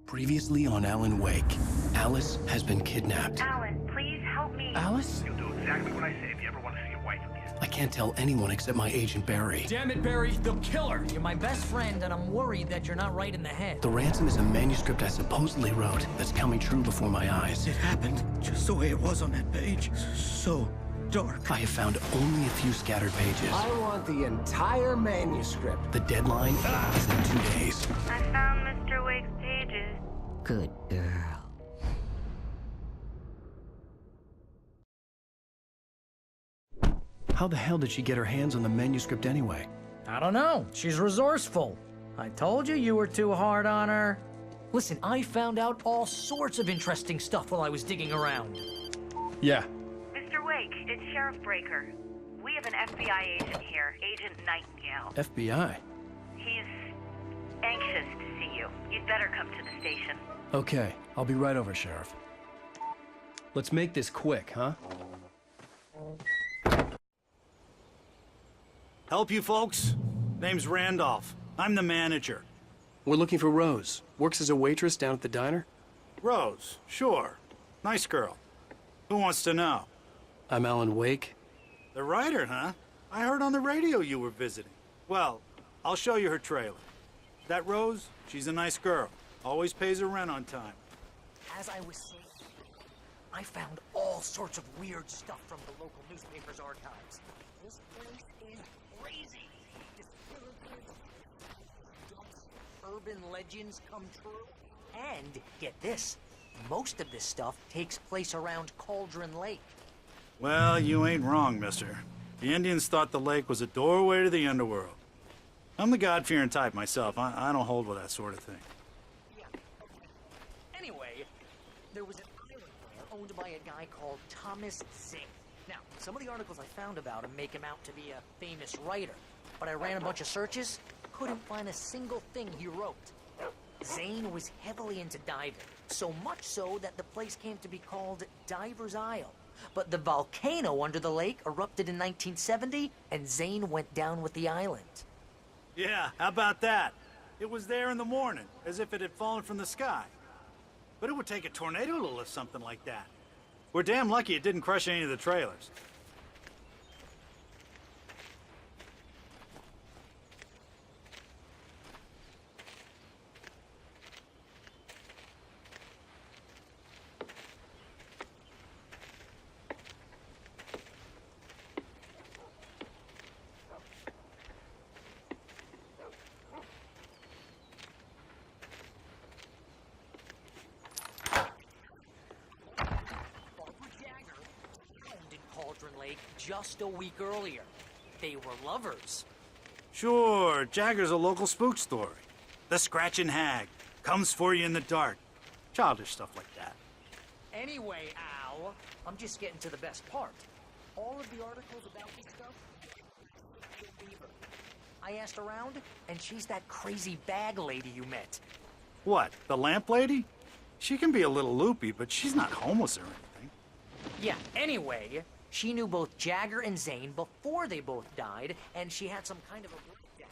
Previously on Alan Wake, Alice has been kidnapped. Alan, please help me. Alice? You'll do exactly what I say if you ever want to see your wife again. I can't tell anyone except my agent Barry. Damn it, Barry, they'll kill her. You're my best friend, and I'm worried that you're not right in the head. The ransom is a manuscript I supposedly wrote that's coming true before my eyes. It happened just the way it was on that page. So dark. I have found only a few scattered pages. I want the entire manuscript. The deadline is in 2 days. I found Mr. Wake's pages. Good girl. How the hell did she get her hands on the manuscript anyway? I don't know. She's resourceful. I told you you were too hard on her. Listen, I found out all sorts of interesting stuff while I was digging around. Yeah. Mr. Wake, it's Sheriff Breaker. We have an FBI agent here, Agent Nightingale. FBI? He's anxious to see you. You'd better come to the station. Okay, I'll be right over, Sheriff. Let's make this quick, huh? Help you folks? Name's Randolph. I'm the manager. We're looking for Rose. Works as a waitress down at the diner. Rose, sure. Nice girl. Who wants to know? I'm Alan Wake. The writer, huh? I heard on the radio you were visiting. Well, I'll show you her trailer. That Rose, she's a nice girl. Always pays her rent on time. As I was saying, I found all sorts of weird stuff from the local newspaper's archives. This place is crazy. Urban legends come true. And, get this, most of this stuff takes place around Cauldron Lake. Well, you ain't wrong, mister. The Indians thought the lake was a doorway to the underworld. I'm the God-fearing type myself. I don't hold with that sort of thing. Yeah. Anyway, there was an island there owned by a guy called Thomas Zink. Now, some of the articles I found about him make him out to be a famous writer, but I ran a bunch of searches, couldn't find a single thing he wrote. Zane was heavily into diving, so much so that the place came to be called Diver's Isle. But the volcano under the lake erupted in 1970, and Zane went down with the island. Yeah, how about that? It was there in the morning, as if it had fallen from the sky. But it would take a tornado to lift something like that. We're damn lucky it didn't crush any of the trailers. Lake just a week earlier. They were lovers. Sure, Jagger's a local spook story. The Scratching Hag comes for you in the dark. Childish stuff like that. Anyway, Al, I'm just getting to the best part. All of the articles about this stuff, I asked around, and she's that crazy bag lady you met. What, the lamp lady? She can be a little loopy, but she's not homeless or anything. Yeah, anyway, she knew both Jagger and Zane before they both died, and she had some kind of a breakdown.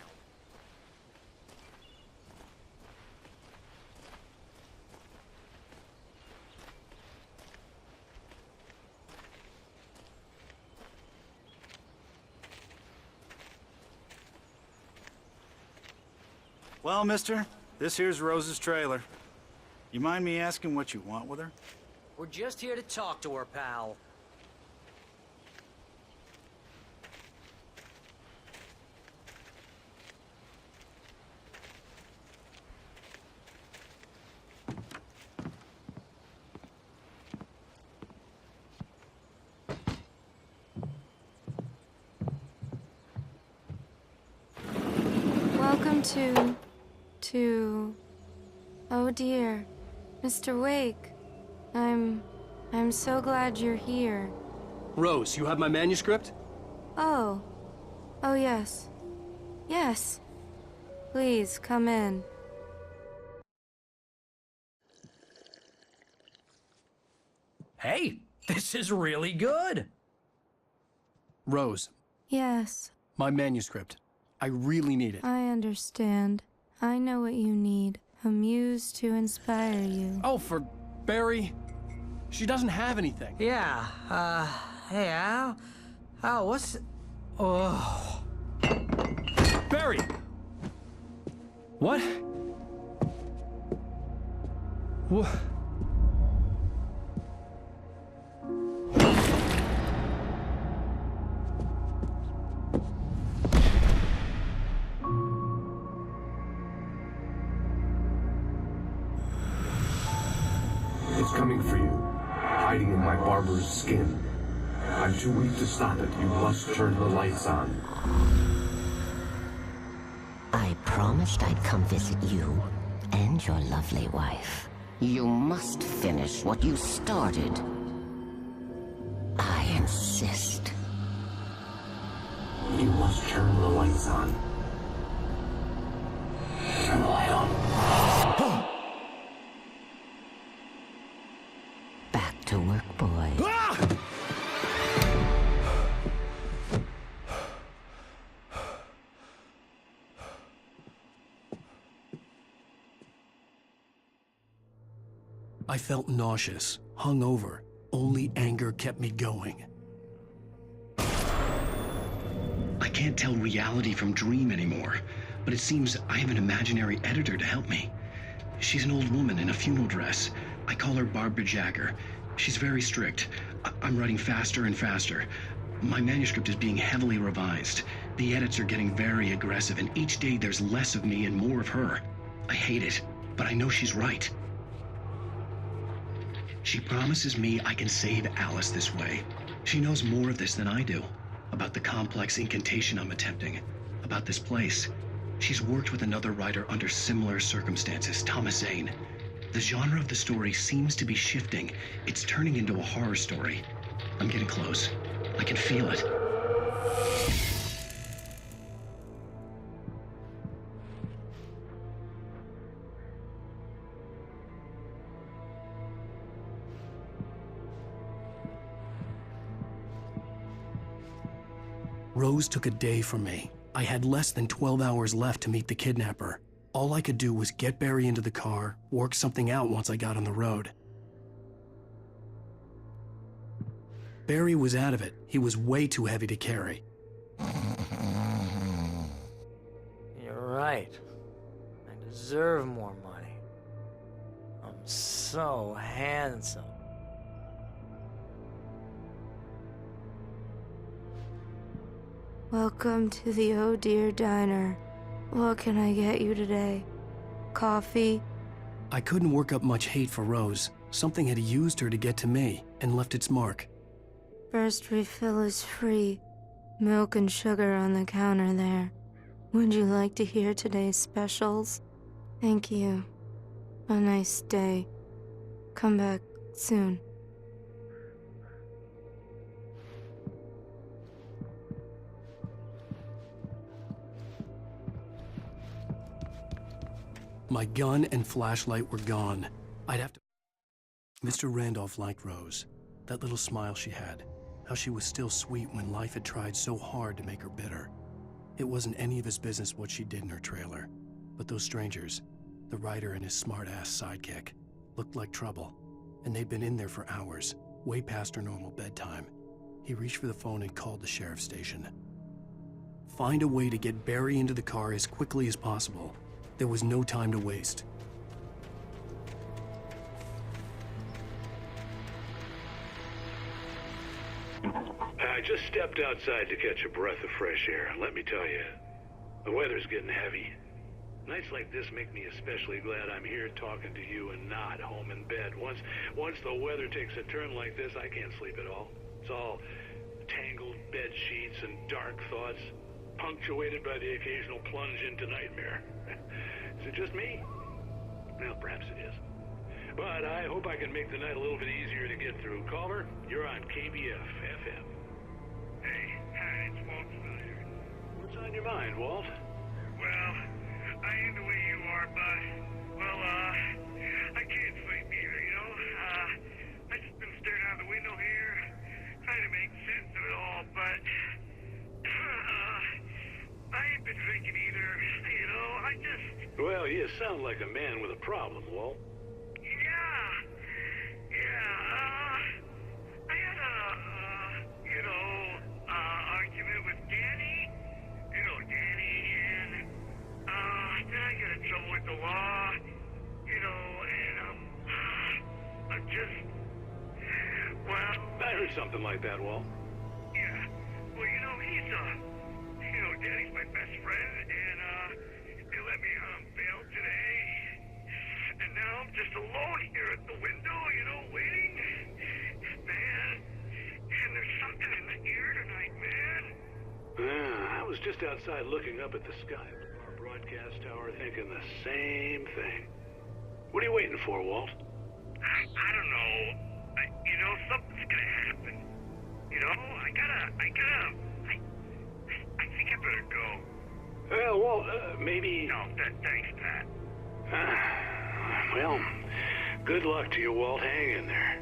Well, mister, this here's Rose's trailer. You mind me asking what you want with her? We're just here to talk to her, pal. Welcome to... Oh dear, Mr. Wake. I'm so glad you're here. Rose, you have my manuscript? Oh. Oh yes. Yes. Please, come in. Hey, this is really good. Rose, Yes, my manuscript. I really need it. I understand. I know what you need. a muse to inspire you. Oh, for Barry. She doesn't have anything. Yeah, hey, Al, what's... Oh... Barry! What? What? It's coming for you, hiding in my barber's skin. I'm too weak to stop it. You must turn the lights on. I promised I'd come visit you and your lovely wife. You must finish what you started. I insist. You must turn the lights on. Turn the light on. Back to work, boy. I felt nauseous, hungover. Only anger kept me going. I can't tell reality from dream anymore, but it seems I have an imaginary editor to help me. She's an old woman in a funeral dress. I call her Barbara Jagger. She's very strict. I'm writing faster and faster. My manuscript is being heavily revised. The edits are getting very aggressive, and each day there's less of me and more of her. I hate it, but I know she's right. She promises me I can save Alice this way. She knows more of this than I do. About the complex incantation I'm attempting. About this place. She's worked with another writer under similar circumstances, Thomas Zane. The genre of the story seems to be shifting. It's turning into a horror story. I'm getting close. I can feel it. Rose took a day from me. I had less than 12 hours left to meet the kidnapper. All I could do was get Barry into the car, work something out once I got on the road. Barry was out of it. He was way too heavy to carry. You're right. I deserve more money. I'm so handsome. Welcome to the Oh Dear Diner. What can I get you today? Coffee? I couldn't work up much hate for Rose. Something had used her to get to me and left its mark. First refill is free. Milk and sugar on the counter there. Would you like to hear today's specials? Thank you. A nice day. Come back soon. My gun and flashlight were gone. I'd have to... Mr. Randolph liked Rose. That little smile she had. How she was still sweet when life had tried so hard to make her bitter. It wasn't any of his business what she did in her trailer. But those strangers, the writer and his smart-ass sidekick, looked like trouble. And they'd been in there for hours, way past her normal bedtime. He reached for the phone and called the sheriff's station. Find a way to get Barry into the car as quickly as possible. There was no time to waste. I just stepped outside to catch a breath of fresh air. Let me tell you, the weather's getting heavy. Nights like this make me especially glad I'm here talking to you and not home in bed. Once the weather takes a turn like this, I can't sleep at all. It's all tangled bed sheets and dark thoughts, punctuated by the occasional plunge into nightmare. Is it just me? Well, perhaps it is. But I hope I can make the night a little bit easier to get through. Caller, you're on KBF FM. Hey, hi, it's Walt Snyder. What's on your mind, Walt? Well, I ain't the way you are, bud. Well, I can't sleep either, you know? I just been staring out the window here, trying to make sense of it all, but... I ain't been drinking either, you know, I just... Well, you sound like a man with a problem, Walt. I had argument with Danny. Danny, and, then I got in trouble with the law, and, I'm just, well... I heard something like that, Walt. Yeah, well, he's, Danny's my best friend, and, they let me on bail today. And now I'm just alone here at the window, waiting. Man, and there's something in the air tonight, man. I was just outside looking up at the sky of our broadcast tower thinking the same thing. What are you waiting for, Walt? I don't know. Something's gonna happen. I think I better go. Well, Walt, maybe... No, thanks, Pat. Well, good luck to you, Walt. Hang in there.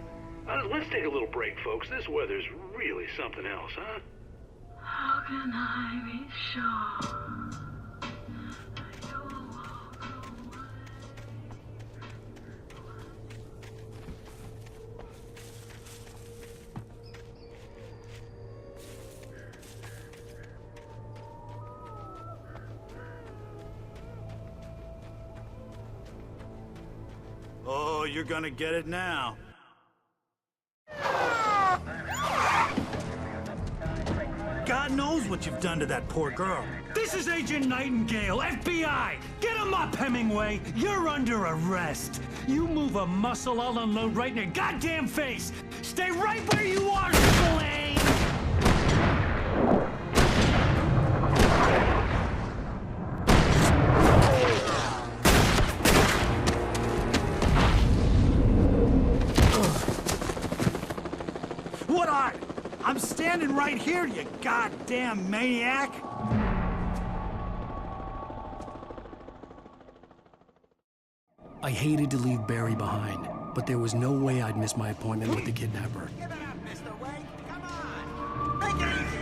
Let's take a little break, folks. This weather's really something else, huh? How can I be sure? Oh, you're gonna get it now. God knows what you've done to that poor girl. This is Agent Nightingale, FBI! Get him up, Hemingway! You're under arrest! You move a muscle, I'll unload right in your goddamn face! Stay right where you are, Spillane! I'm standing right here, you goddamn maniac! I hated to leave Barry behind, but there was no way I'd miss my appointment with the kidnapper. Give it up, Mr. Wake. Come on. Take it easy.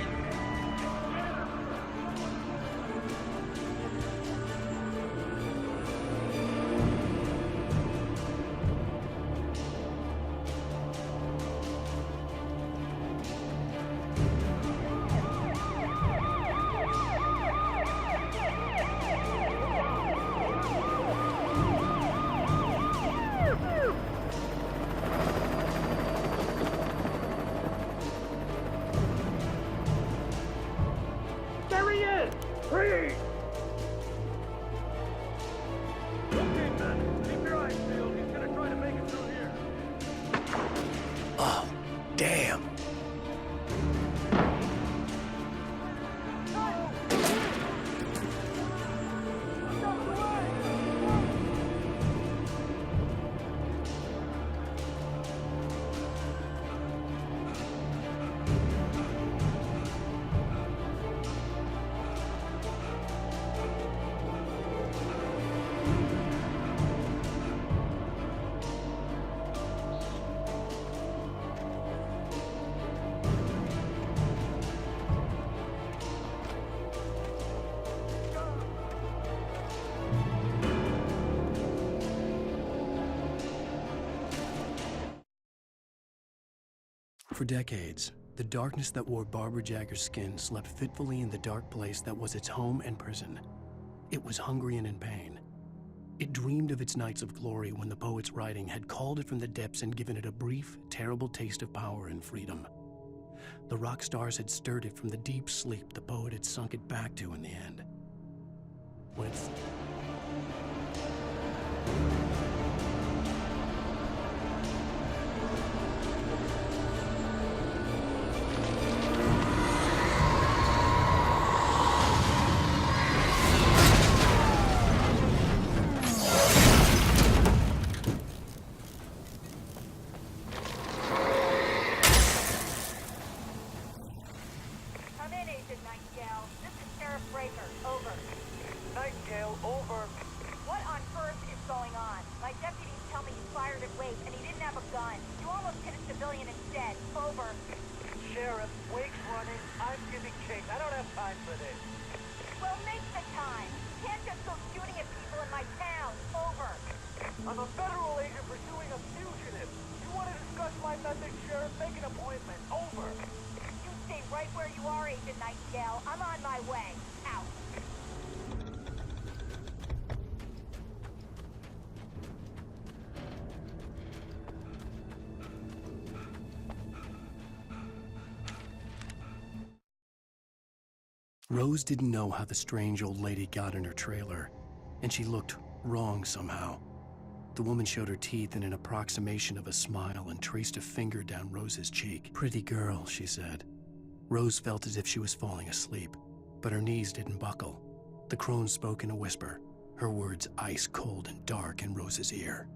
Oh, damn. For decades, the darkness that wore Barbara Jagger's skin slept fitfully in the dark place that was its home and prison. It was hungry and in pain. It dreamed of its nights of glory when the poet's writing had called it from the depths and given it a brief, terrible taste of power and freedom. The rock stars had stirred it from the deep sleep the poet had sunk it back to in the end. When it's... Nightingale, over. What on earth is going on? My deputies tell me you fired at Wake and he didn't have a gun. You almost hit a civilian instead. Over. Sheriff, Wake's running. I'm giving chase. I don't have time for this. Well, make the time. You can't just go shooting at people in my town. Over. I'm a federal agent pursuing a fugitive. You want to discuss my methods, Sheriff? Make an appointment. Over. You stay right where you are, Agent Nightingale. I'm on my way. Out. Rose didn't know how the strange old lady got in her trailer, and she looked wrong somehow. The woman showed her teeth in an approximation of a smile and traced a finger down Rose's cheek. "Pretty girl," she said. Rose felt as if she was falling asleep, but her knees didn't buckle. The crone spoke in a whisper, her words ice cold and dark in Rose's ear.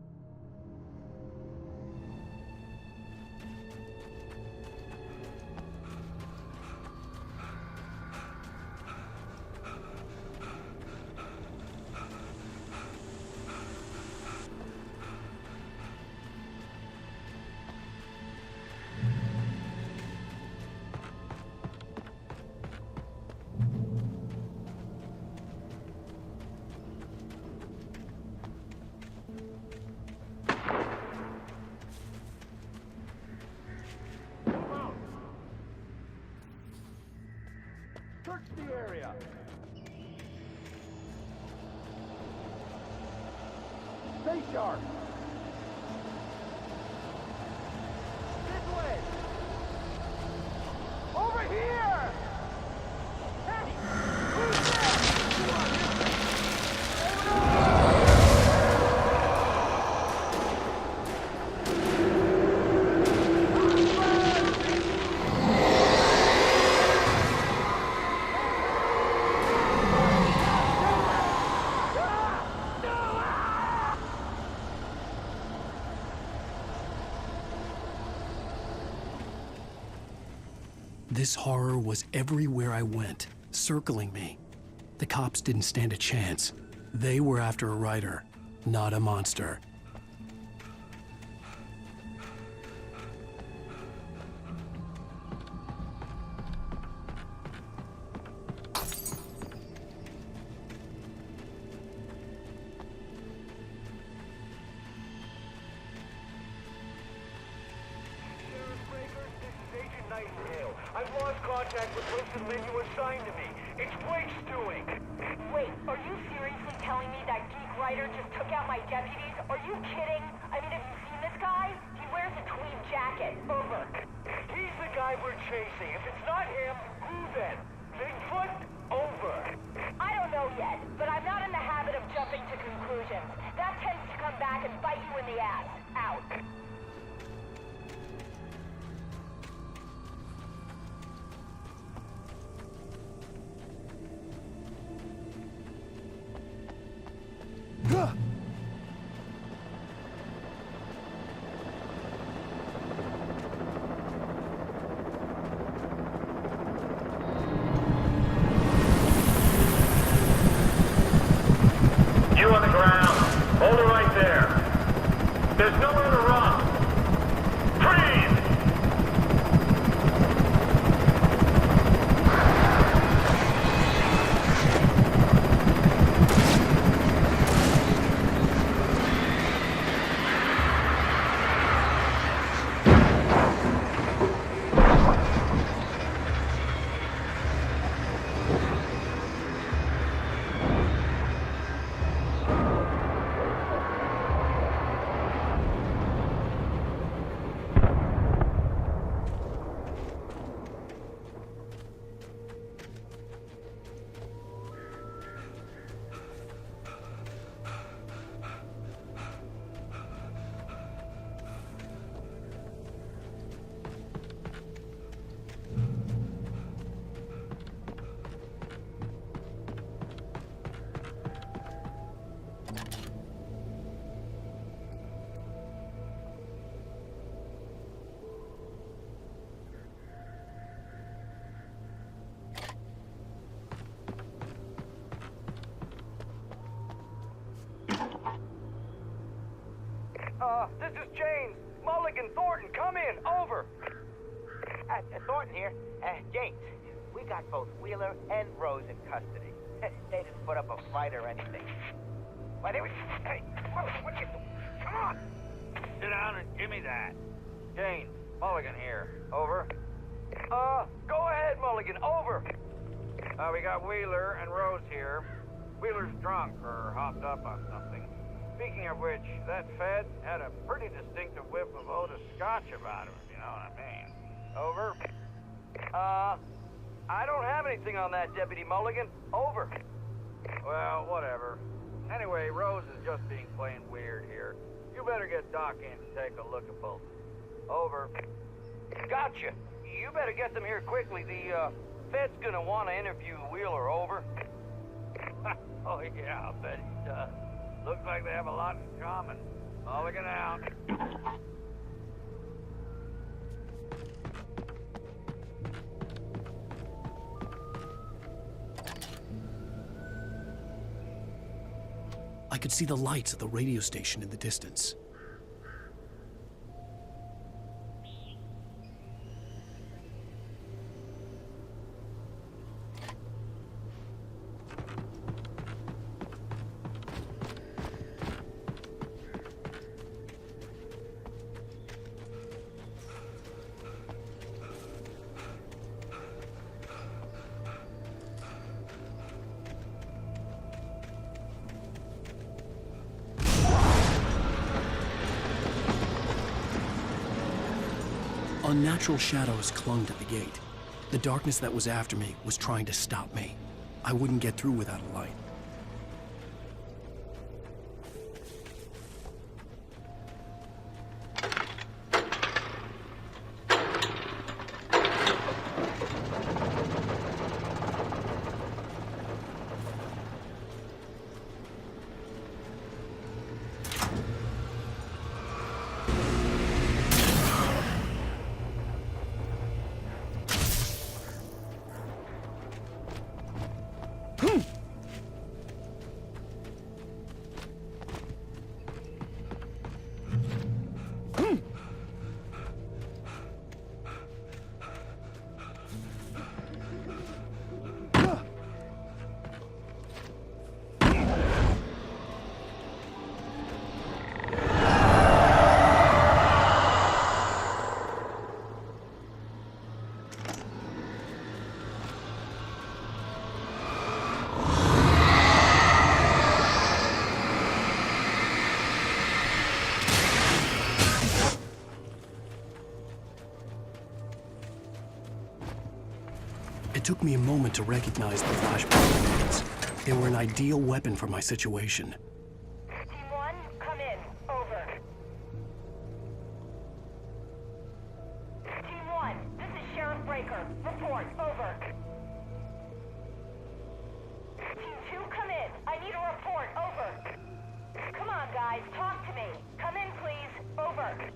Search the area. Stay sharp. This way. Over here. Hey, who's there? Come on. This horror was everywhere I went, circling me. The cops didn't stand a chance. They were after a writer, not a monster. I've lost contact with Wilson Lynn you assigned to me. It's Blake's doing. Wait, are you seriously telling me that geek writer just took out my deputies? Are you kidding? I mean, have you seen this guy? He wears a tweed jacket. Over. He's the guy we're chasing. If it's not him, who then? Bigfoot? Over. I don't know yet, but I'm not in the habit of jumping to conclusions. That tends to come back and bite you in the ass. Out. You on the ground. Hold it right there. There's nowhere to run. Freeze! This is James. Mulligan, Thornton, come in. Over. Thornton here. James, we got both Wheeler and Rose in custody. They didn't put up a fight or anything. Why, they were... Hey, what you... Come on! Sit down and give me that. Jane, Mulligan here. Over. Go ahead, Mulligan. Over. We got Wheeler and Rose here. Wheeler's drunk or hopped up on something. Speaking of which, that Fed had a pretty distinctive whiff of Otis Scotch about him, if you know what I mean. Over. I don't have anything on that, Deputy Mulligan. Over. Well, whatever. Anyway, Rose is just being plain weird here. You better get Doc in to take a look at both. Over. Gotcha. You better get them here quickly. The, Fed's gonna want to interview Wheeler. Over. Oh, yeah, I'll bet he does. Looks like they have a lot in common. Mulligan out. I could see the lights of the radio station in the distance. Unnatural shadows clung to the gate. The darkness that was after me was trying to stop me. I wouldn't get through without a light. It took me a moment to recognize the flashbang grenades. They were an ideal weapon for my situation. Team 1, come in. Over. Team 1, this is Sheriff Breaker. Report. Over. Team 2, come in. I need a report. Over. Come on, guys. Talk to me. Come in, please. Over.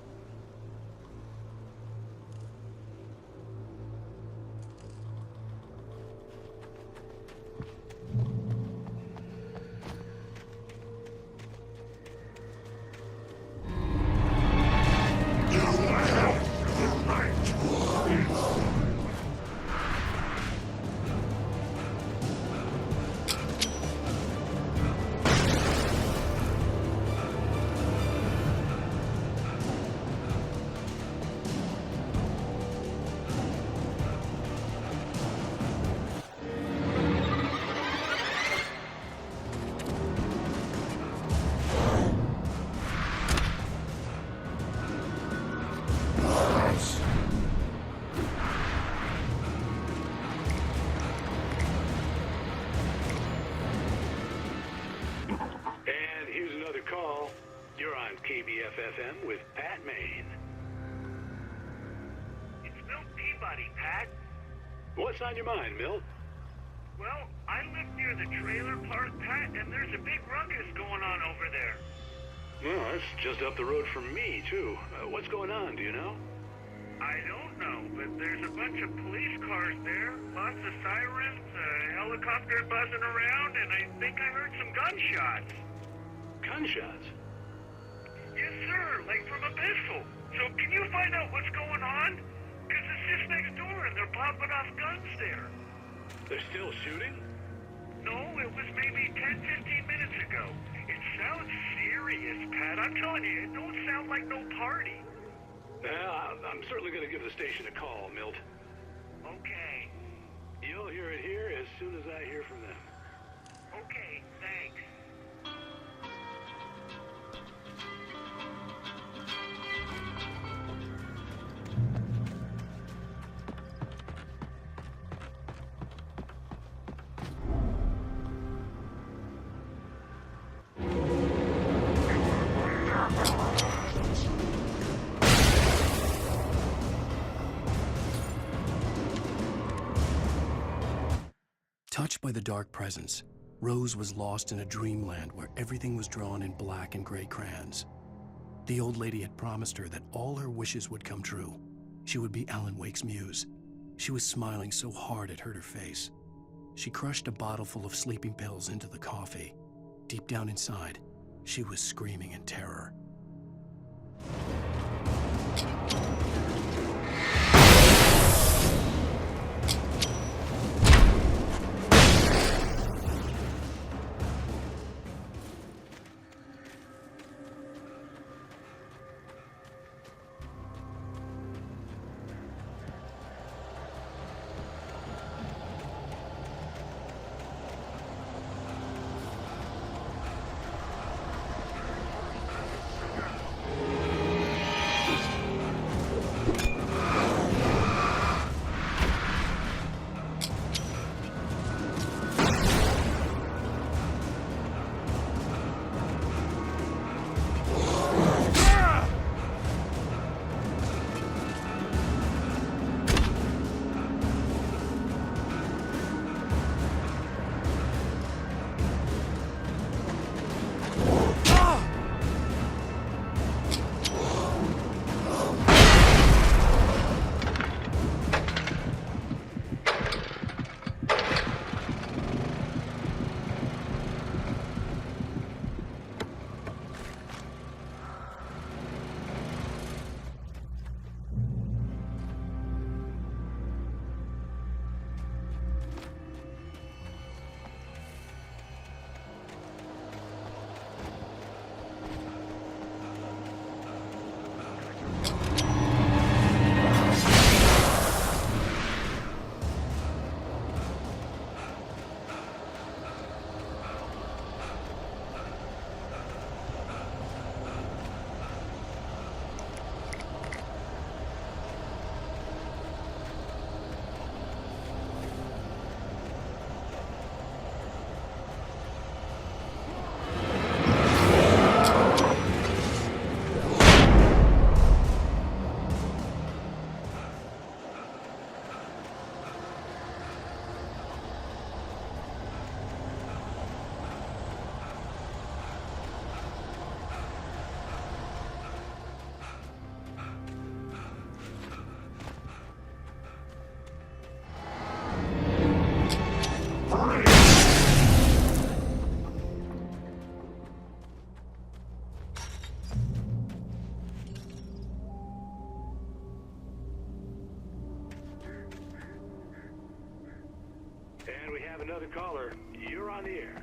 KBFFM with Pat Maine. It's Milt Peabody, Pat. What's on your mind, Milt? Well, I live near the trailer park, Pat, and there's a big ruckus going on over there. Well, that's just up the road from me, too. What's going on, do you know? I don't know, but there's a bunch of police cars there, lots of sirens, a helicopter buzzing around, and I think I heard some gunshots. Gunshots? Yes, sir, like from a pistol. So can you find out what's going on? Because it's just next door and they're popping off guns there. They're still shooting? No, know. It was maybe 10, 15 minutes ago. It sounds serious, Pat. I'm telling you, it don't sound like no party. I'm certainly going to give the station a call, Milt. Okay. You'll hear it here as soon as I hear from them. Okay, thanks. Touched by the dark presence, Rose was lost in a dreamland where everything was drawn in black and gray crayons. The old lady had promised her that all her wishes would come true. She would be Alan Wake's muse. She was smiling so hard it hurt her face. She crushed a bottle full of sleeping pills into the coffee. Deep down inside, she was screaming in terror. And we have another caller. You're on the air.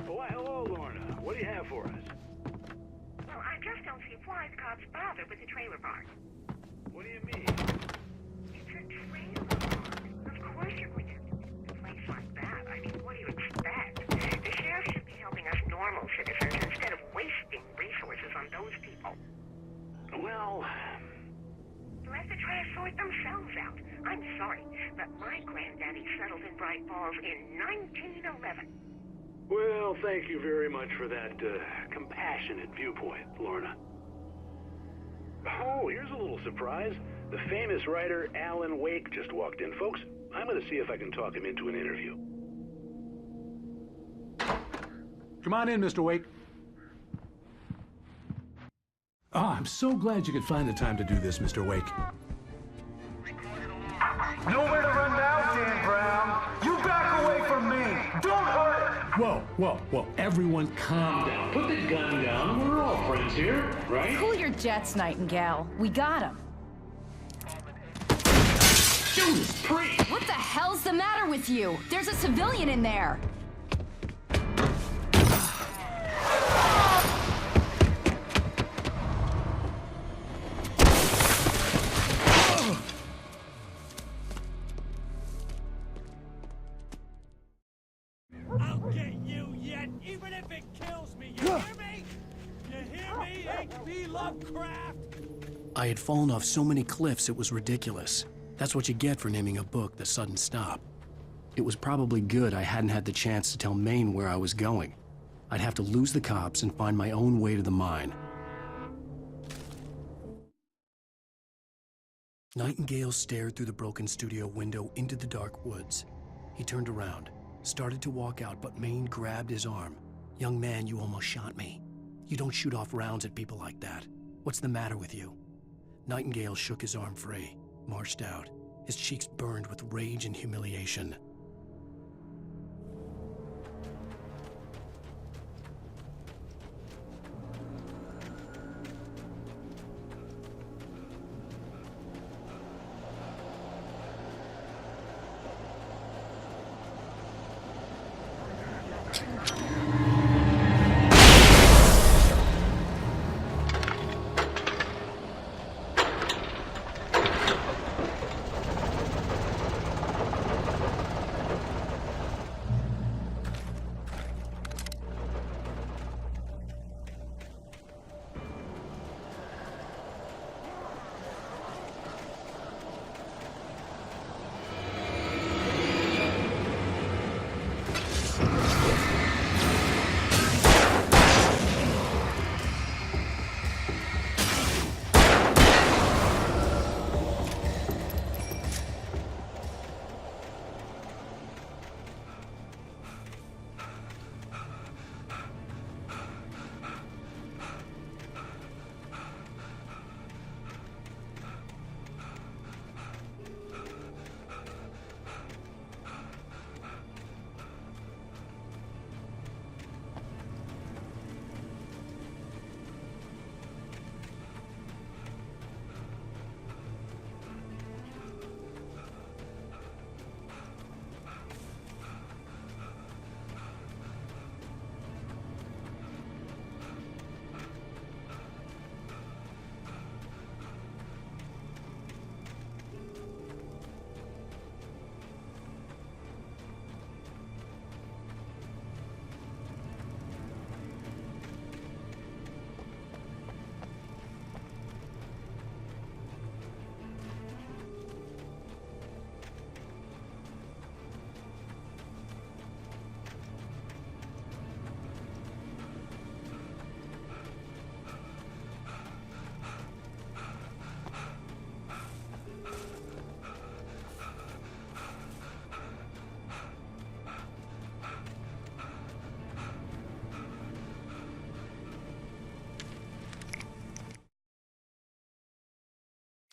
Oh, why, hello, Lorna. What do you have for us? Well, I just don't see why the cops bother with the trailer park. What do you mean? It's a trailer park. Of course you're going to a place like that. I mean, what do you expect? The sheriff should be helping us normal citizens instead of wasting resources on those people. Well... Let the trash sort themselves out. I'm sorry, but my granddaddy settled in Bright Falls in 1911. Well, thank you very much for that compassionate viewpoint, Lorna. Oh, here's a little surprise. The famous writer Alan Wake just walked in. Folks, I'm going to see if I can talk him into an interview. Come on in, Mr. Wake. Oh, I'm so glad you could find the time to do this, Mr. Wake. Nowhere to run now, Dan Brown. You back away from me. Don't hurt it. Whoa. Everyone calm down. Put the gun down. We're all friends here, right? Cool your jets, Nightingale. We got him. Judas Priest! What the hell's the matter with you? There's a civilian in there! I'll get you yet, even if it kills me. You hear me? You hear me, H.P. Lovecraft? I had fallen off so many cliffs it was ridiculous. That's what you get for naming a book The Sudden Stop. It was probably good I hadn't had the chance to tell Maine where I was going. I'd have to lose the cops and find my own way to the mine. Nightingale stared through the broken studio window into the dark woods. He turned around, started to walk out, but Maine grabbed his arm. "Young man, you almost shot me. You don't shoot off rounds at people like that. What's the matter with you?" Nightingale shook his arm free, marched out. His cheeks burned with rage and humiliation.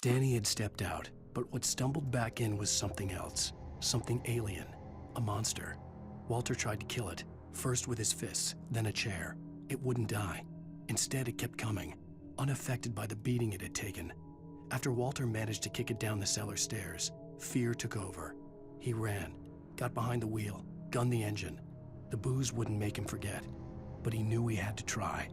Danny had stepped out, but what stumbled back in was something else. Something alien. A monster. Walter tried to kill it, first with his fists, then a chair. It wouldn't die. Instead, it kept coming, unaffected by the beating it had taken. After Walter managed to kick it down the cellar stairs, fear took over. He ran, got behind the wheel, gunned the engine. The booze wouldn't make him forget, but he knew he had to try.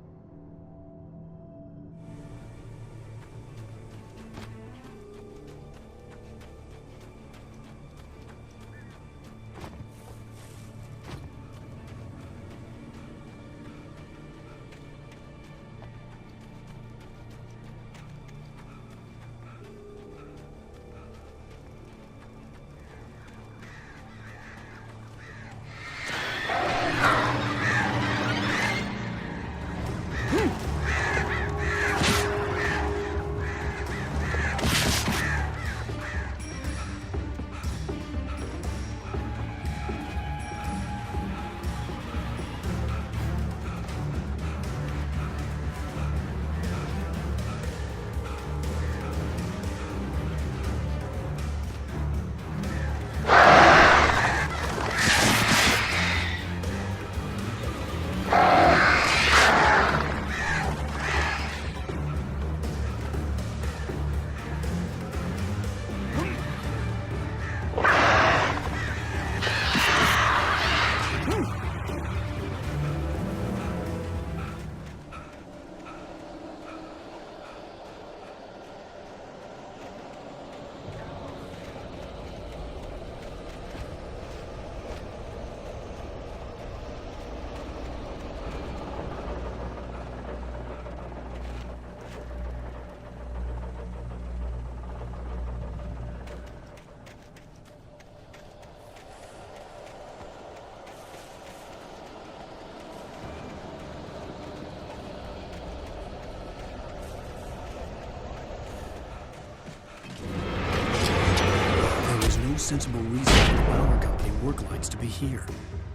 sensible reason for the power company work lights to be here.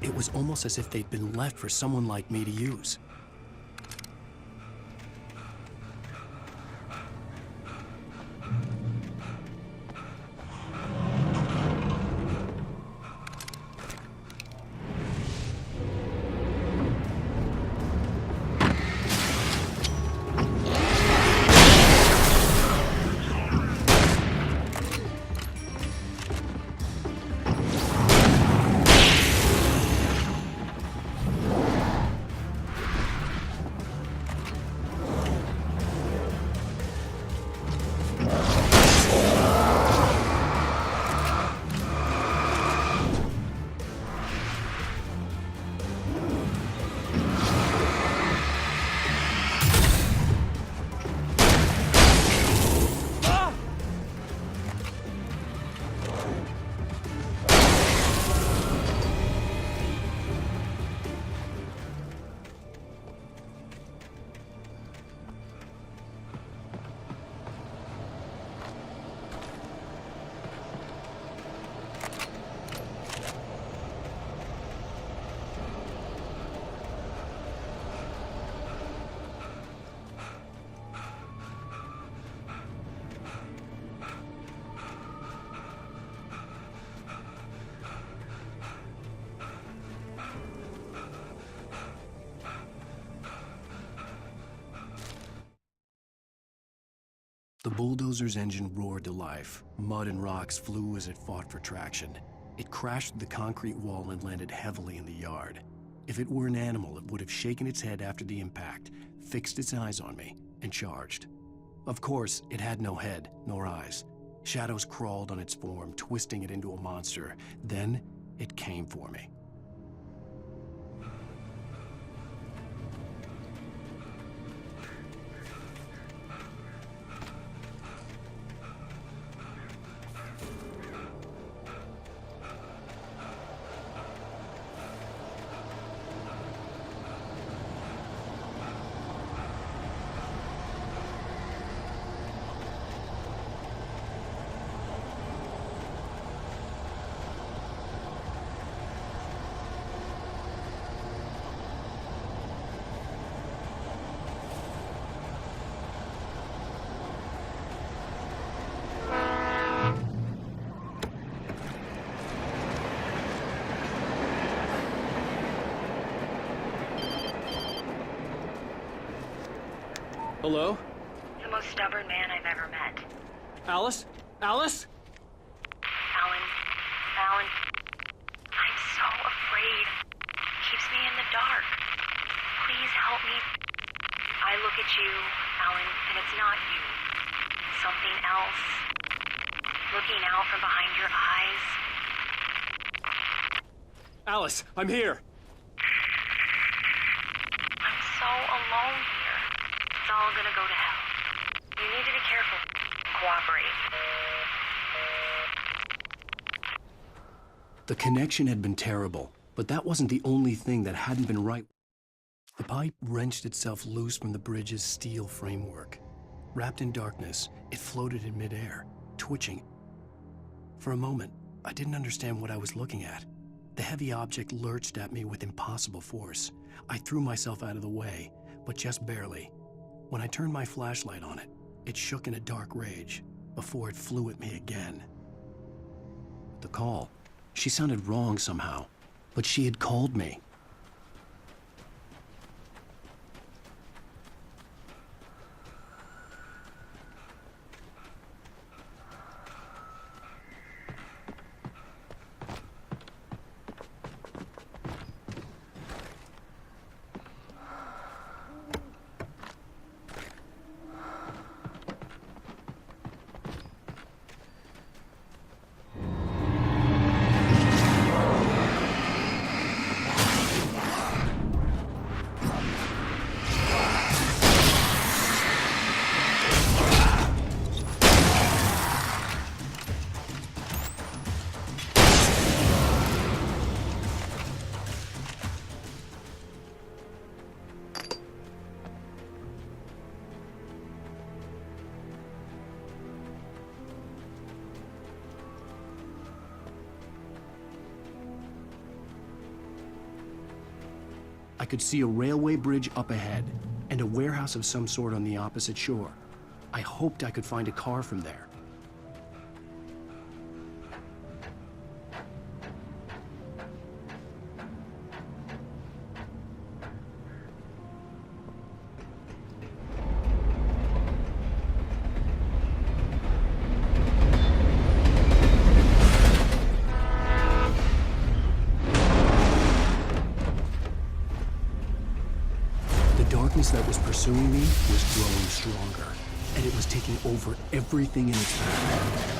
It was almost as if they'd been left for someone like me to use. The bulldozer's engine roared to life. Mud and rocks flew as it fought for traction. It crashed through the concrete wall and landed heavily in the yard. If it were an animal, it would have shaken its head after the impact, fixed its eyes on me, and charged. Of course, it had no head, nor eyes. Shadows crawled on its form, twisting it into a monster. Then, it came for me. Hello? The most stubborn man I've ever met. Alice? Alice? Alan. I'm so afraid. Keeps me in the dark. Please help me. I look at you, Alan, and it's not you. Something else. Looking out from behind your eyes. Alice, I'm here. I'm so alone here. It's all gonna go to hell. You need to be careful. Cooperate. The connection had been terrible, but that wasn't the only thing that hadn't been right. The pipe wrenched itself loose from the bridge's steel framework. Wrapped in darkness, it floated in midair, twitching. For a moment, I didn't understand what I was looking at. The heavy object lurched at me with impossible force. I threw myself out of the way, but just barely. When I turned my flashlight on it, it shook in a dark rage before it flew at me again. The call. She sounded wrong somehow, but she had called me. I could see a railway bridge up ahead and a warehouse of some sort on the opposite shore. I hoped I could find a car from there. The darkness that was pursuing me was growing stronger, and it was taking over everything in its path.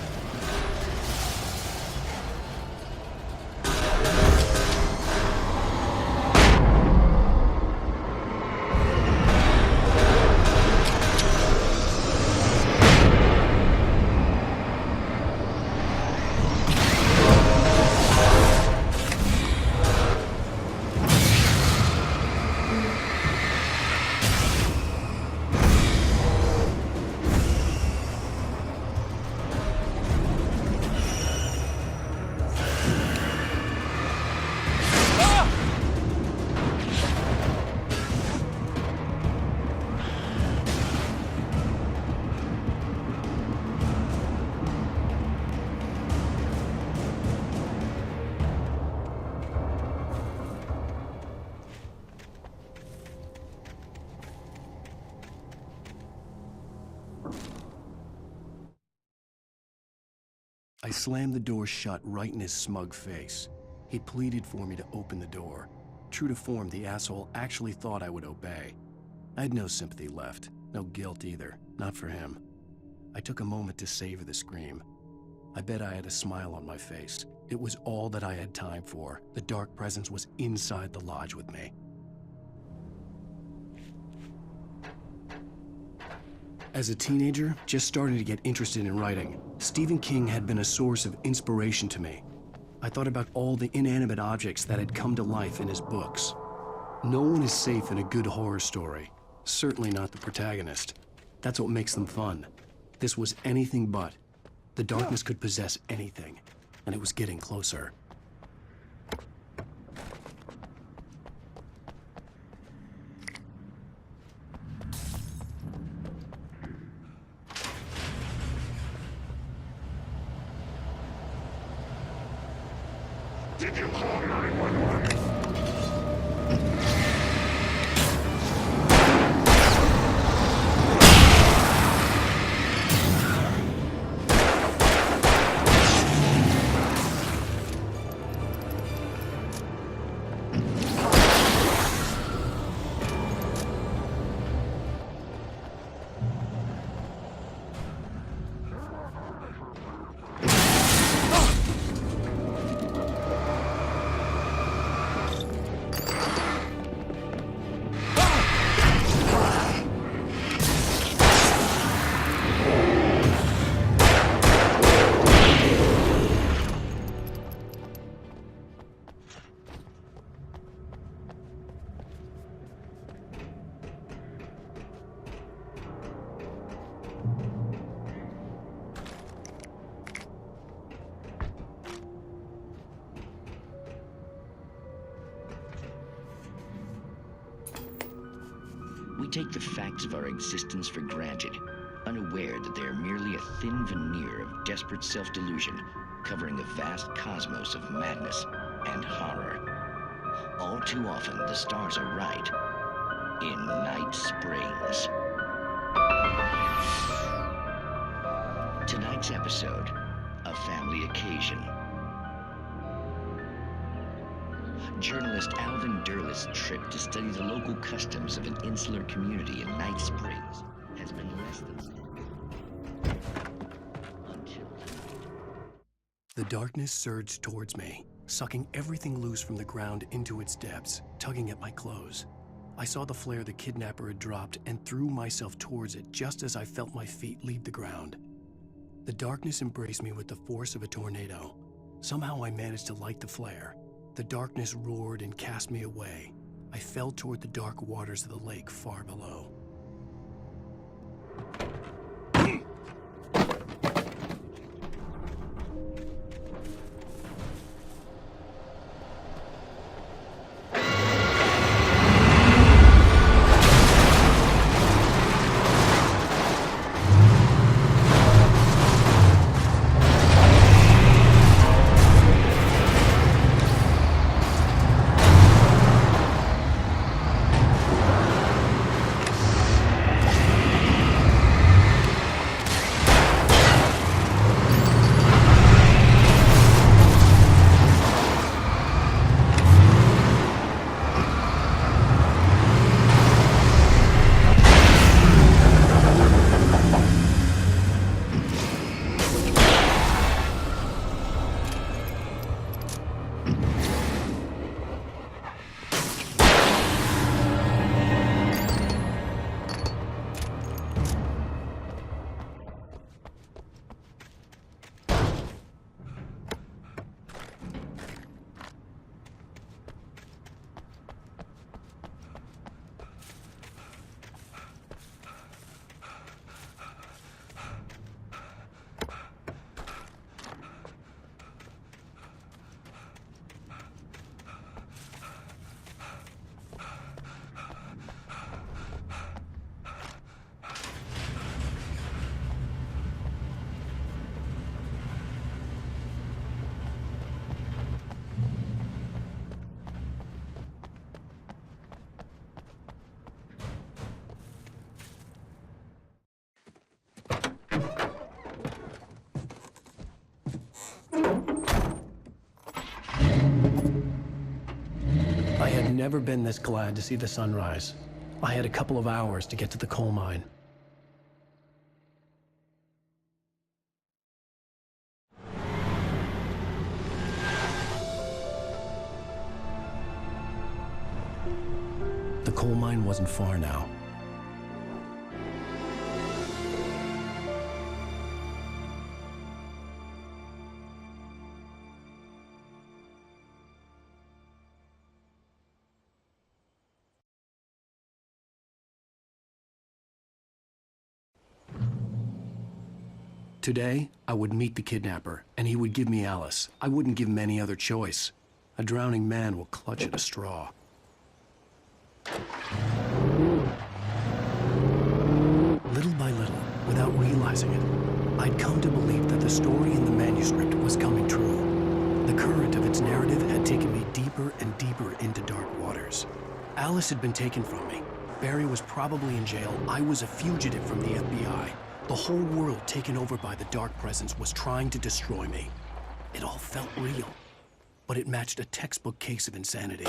I slammed the door shut right in his smug face. He pleaded for me to open the door. True to form, the asshole actually thought I would obey. I had no sympathy left, no guilt either, not for him. I took a moment to savor the scream. I bet I had a smile on my face. It was all that I had time for. The dark presence was inside the lodge with me. As a teenager, just starting to get interested in writing, Stephen King had been a source of inspiration to me. I thought about all the inanimate objects that had come to life in his books. No one is safe in a good horror story, certainly not the protagonist. That's what makes them fun. This was anything but. The darkness could possess anything, and it was getting closer. Did you call 911? We take the facts of our existence for granted, unaware that they are merely a thin veneer of desperate self-delusion covering a vast cosmos of madness and horror. All too often, the stars are right. In Night Springs. Tonight's episode, a family occasion. Journalist Alvin Derlis' trip to study the local customs of an insular community in Night Springs has been less than until The darkness surged towards me, sucking everything loose from the ground into its depths, tugging at my clothes. I saw the flare the kidnapper had dropped and threw myself towards it just as I felt my feet leave the ground. The darkness embraced me with the force of a tornado. Somehow I managed to light the flare. The darkness roared and cast me away. I fell toward the dark waters of the lake far below. never been this glad to see the sunrise. I had a couple of hours to get to the coal mine. The coal mine wasn't far now. Today, I would meet the kidnapper, and he would give me Alice. I wouldn't give him any other choice. A drowning man will clutch at a straw. Little by little, without realizing it, I'd come to believe that the story in the manuscript was coming true. The current of its narrative had taken me deeper and deeper into dark waters. Alice had been taken from me. Barry was probably in jail. I was a fugitive from the FBI. The whole world taken over by the Dark Presence was trying to destroy me. It all felt real, but it matched a textbook case of insanity.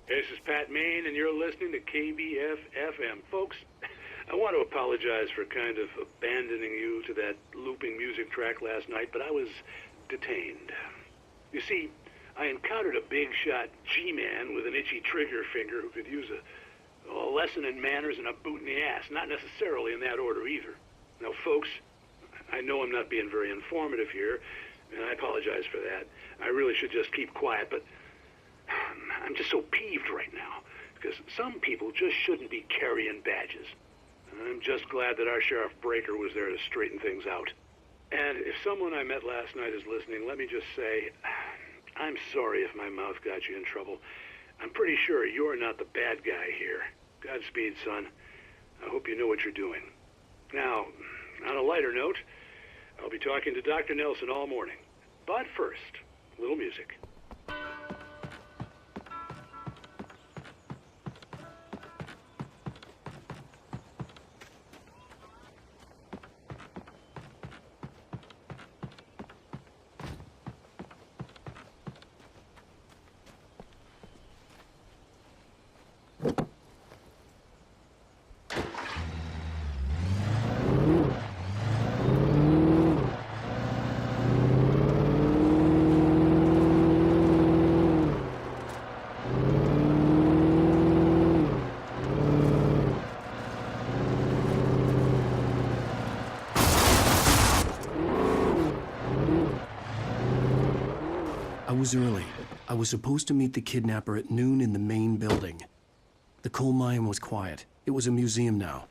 This is Pat Main, and you're listening to KBF-FM. Folks, I want to apologize for kind of abandoning you to that looping music track last night, but I was detained. You see, I encountered a big-shot G-man with an itchy trigger finger who could use a lesson in manners and a boot in the ass, not necessarily in that order either. Now, folks, I know I'm not being very informative here, and I apologize for that. I really should just keep quiet, but I'm just so peeved right now, because some people just shouldn't be carrying badges. I'm just glad that our Sheriff Breaker was there to straighten things out. And if someone I met last night is listening, let me just say, I'm sorry if my mouth got you in trouble. I'm pretty sure you're not the bad guy here. Godspeed, son. I hope you know what you're doing. Now, on a lighter note, I'll be talking to Dr. Nelson all morning. But first, a little music. was early. I was supposed to meet the kidnapper at noon in the main building. The coal mine was quiet. It was a museum now.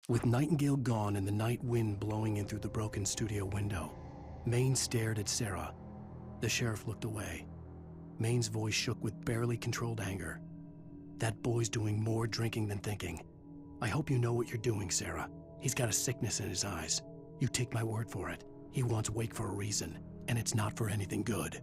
With Nightingale gone and the night wind blowing in through the broken studio window, Maine stared at Sarah. The sheriff looked away. Maine's voice shook with barely controlled anger. That boy's doing more drinking than thinking. I hope you know what you're doing, Sarah. He's got a sickness in his eyes. You take my word for it. He wants Wake for a reason, and it's not for anything good.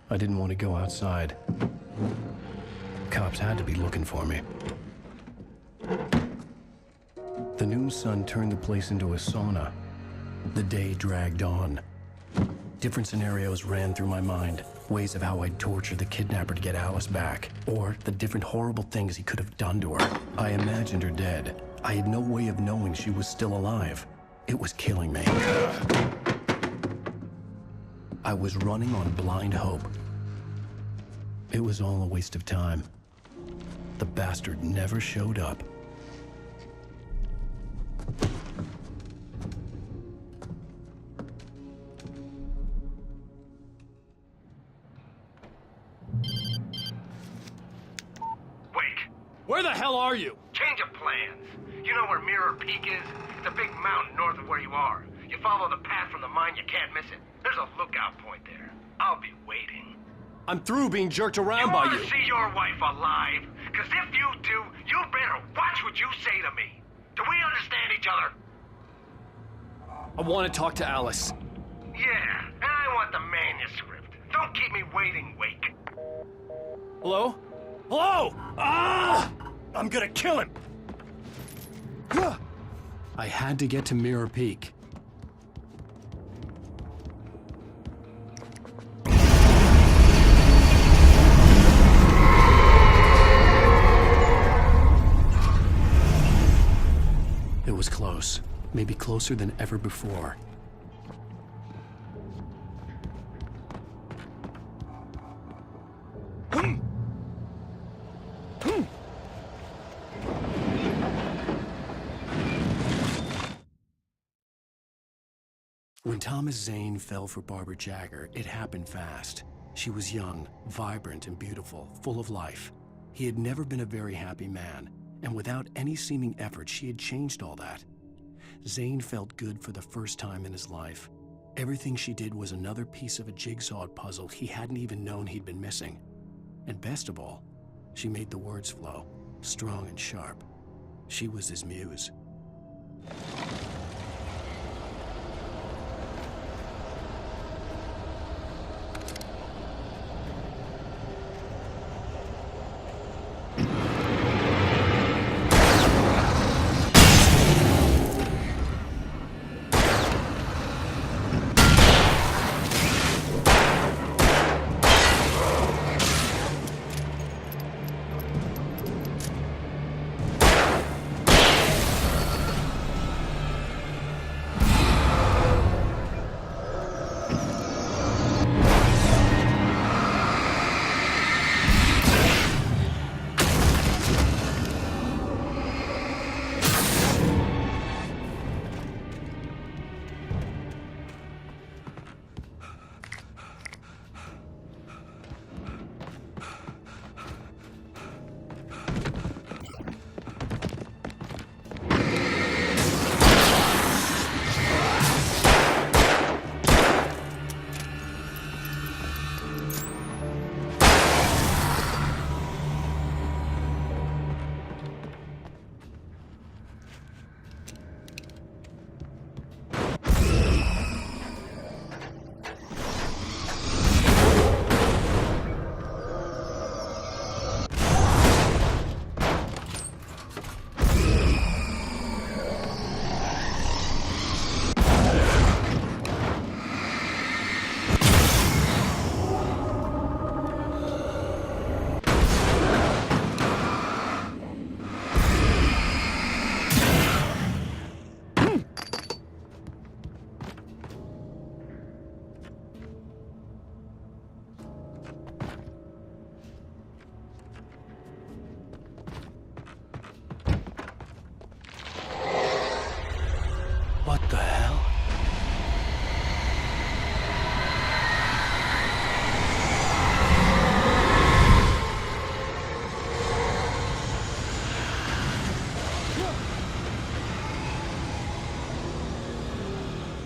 I didn't want to go outside. Cops had to be looking for me. The noon sun turned the place into a sauna. The day dragged on. Different scenarios ran through my mind. Ways of how I'd torture the kidnapper to get Alice back. Or the different horrible things he could have done to her. I imagined her dead. I had no way of knowing she was still alive. It was killing me. I was running on blind hope. It was all a waste of time. The bastard never showed up. Where the hell are you? Change of plans. You know where Mirror Peak is? It's a big mountain north of where you are. You follow the path from the mine, you can't miss it. There's a lookout point there. I'll be waiting. I'm through being jerked around by you. You want to see your wife alive? Because if you do, you better watch what you say to me. Do we understand each other? I want to talk to Alice. Yeah, and I want the manuscript. Don't keep me waiting, Wake. Hello? Hello! Ah! I'm gonna kill him! I had to get to Mirror Peak. It was close. Maybe closer than ever before. When Thomas Zane fell for Barbara Jagger, it happened fast. She was young, vibrant, and beautiful, full of life. He had never been a very happy man, and without any seeming effort, she had changed all that. Zane felt good for the first time in his life. Everything she did was another piece of a jigsaw puzzle he hadn't even known he'd been missing. And best of all, she made the words flow, strong and sharp. She was his muse.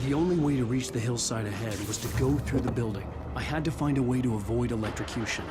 The only way to reach the hillside ahead was to go through the building. I had to find a way to avoid electrocution.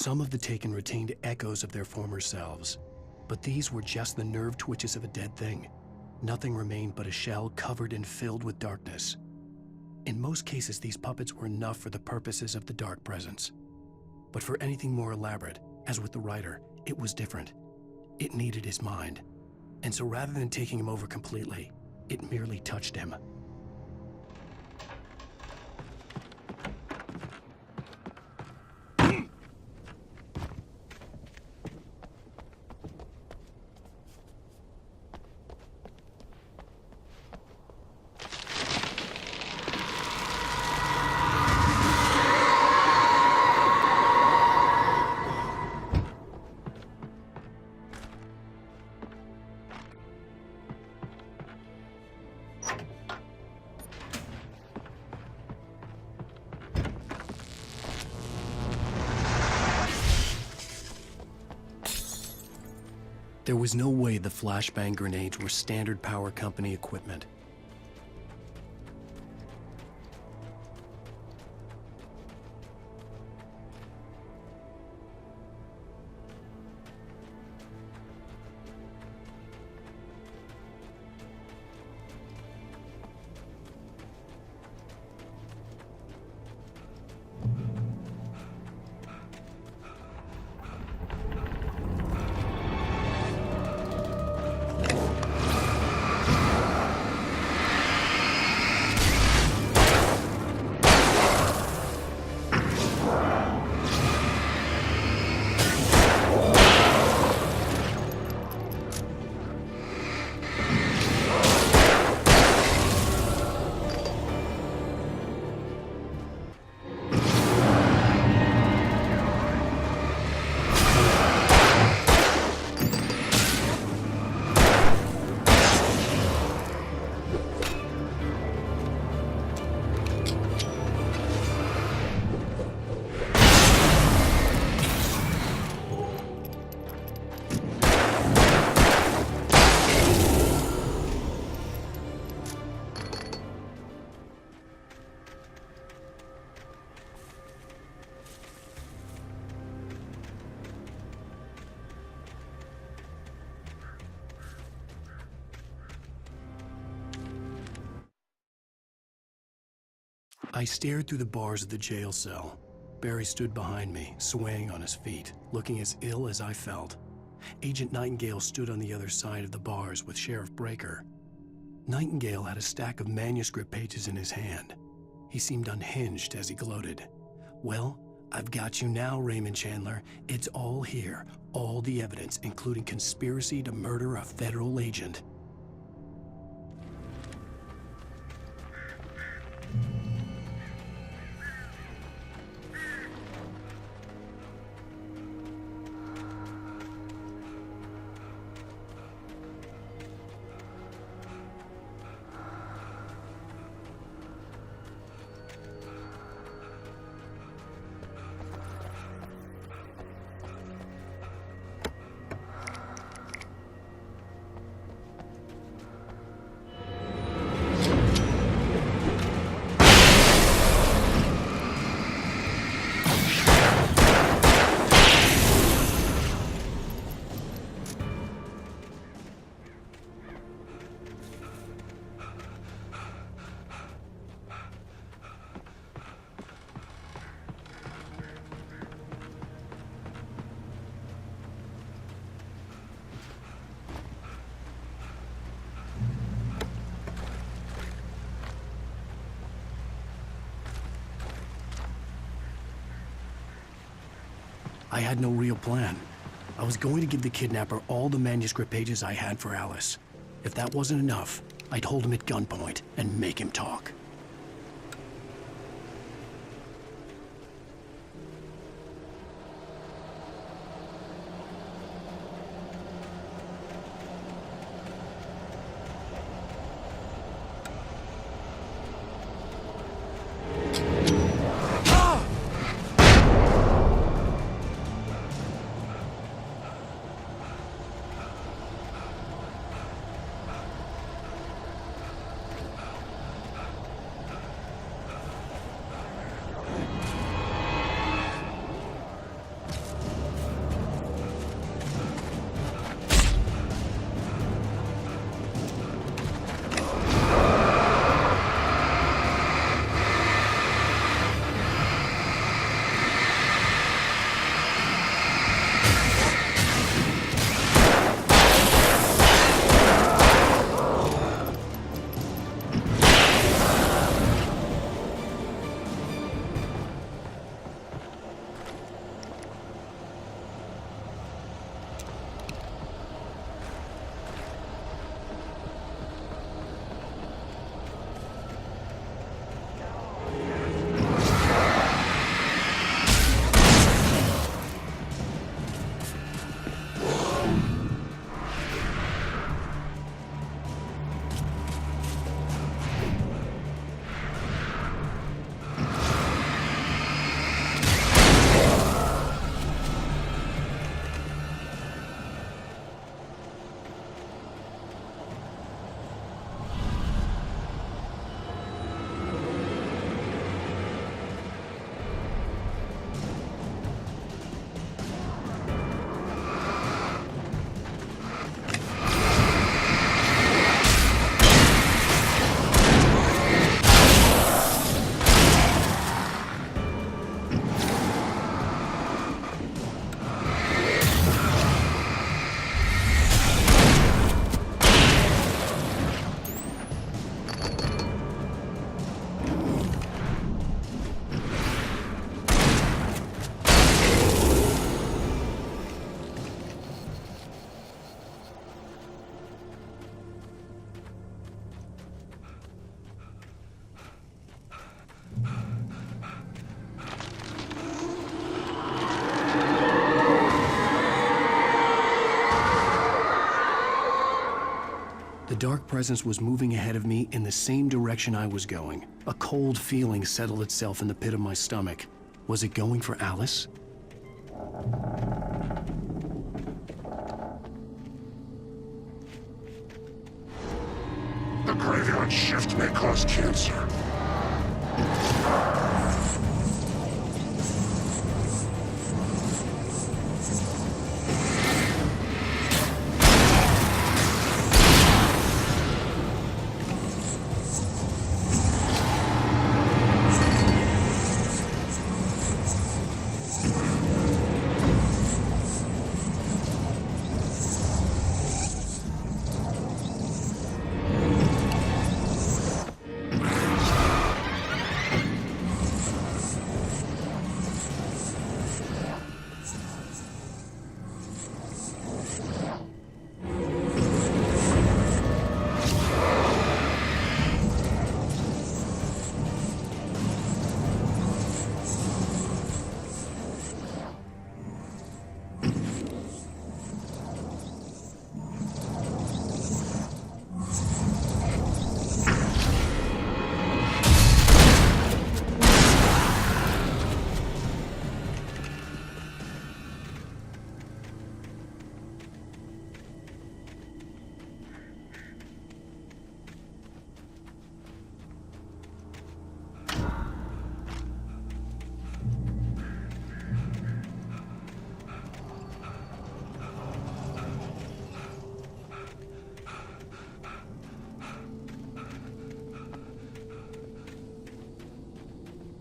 Some of the Taken retained echoes of their former selves, but these were just the nerve twitches of a dead thing. Nothing remained but a shell covered and filled with darkness. In most cases, these puppets were enough for the purposes of the Dark Presence. But for anything more elaborate, as with the writer, it was different. It needed his mind. And so rather than taking him over completely, it merely touched him. There was no way the flashbang grenades were standard power company equipment. I stared through the bars of the jail cell. Barry stood behind me, swaying on his feet, looking as ill as I felt. Agent Nightingale stood on the other side of the bars with Sheriff Breaker. Nightingale had a stack of manuscript pages in his hand. He seemed unhinged as he gloated. Well, I've got you now, Raymond Chandler. It's all here. All the evidence, including conspiracy to murder a federal agent. I had no real plan. I was going to give the kidnapper all the manuscript pages I had for Alice. If that wasn't enough, I'd hold him at gunpoint and make him talk. The dark presence was moving ahead of me in the same direction I was going. A cold feeling settled itself in the pit of my stomach. Was it going for Alice? The graveyard shift may cause cancer.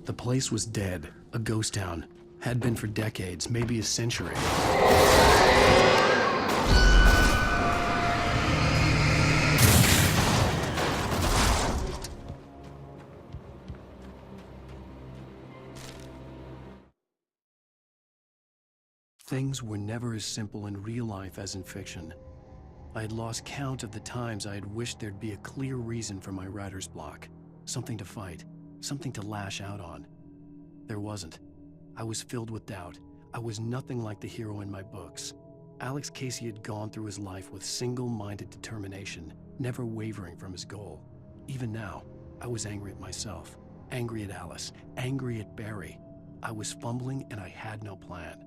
The place was dead, a ghost town. Had been for decades, maybe a century. Things were never as simple in real life as in fiction. I had lost count of the times I had wished there'd be a clear reason for my writer's block. Something to fight, something to lash out on. There wasn't. I was filled with doubt. I was nothing like the hero in my books. Alex Casey had gone through his life with single-minded determination, never wavering from his goal. Even now, I was angry at myself, angry at Alice, angry at Barry. I was fumbling and I had no plan.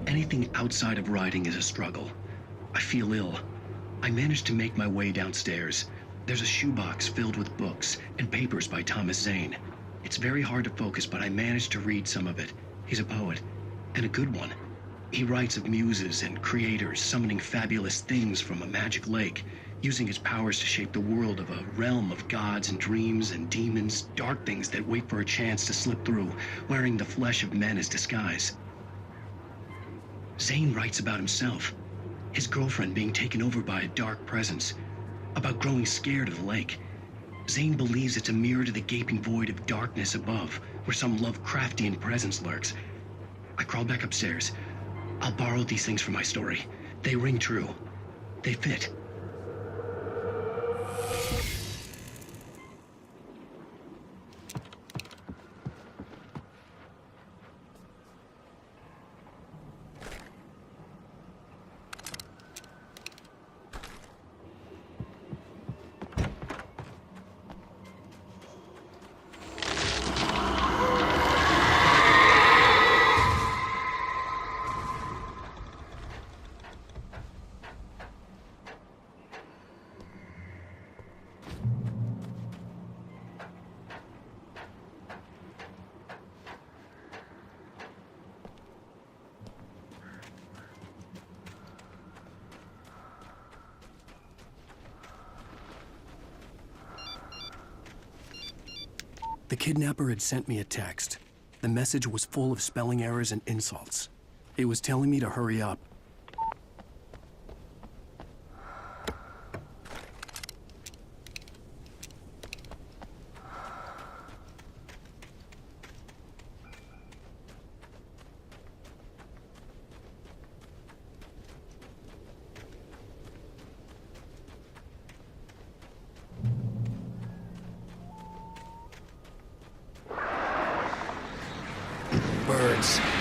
Anything outside of writing is a struggle. I feel ill. I managed to make my way downstairs. There's a shoebox filled with books and papers by Thomas Zane. It's very hard to focus, but I managed to read some of it. He's a poet, and a good one. He writes of muses and creators summoning fabulous things from a magic lake, using his powers to shape the world of a realm of gods and dreams and demons, dark things that wait for a chance to slip through, wearing the flesh of men as disguise. Zane writes about himself, his girlfriend being taken over by a dark presence, about growing scared of the lake. Zane believes it's a mirror to the gaping void of darkness above, where some Lovecraftian presence lurks. I crawl back upstairs. I'll borrow these things for my story. They ring true. They fit. The kidnapper had sent me a text. The message was full of spelling errors and insults. It was telling me to hurry up. distance.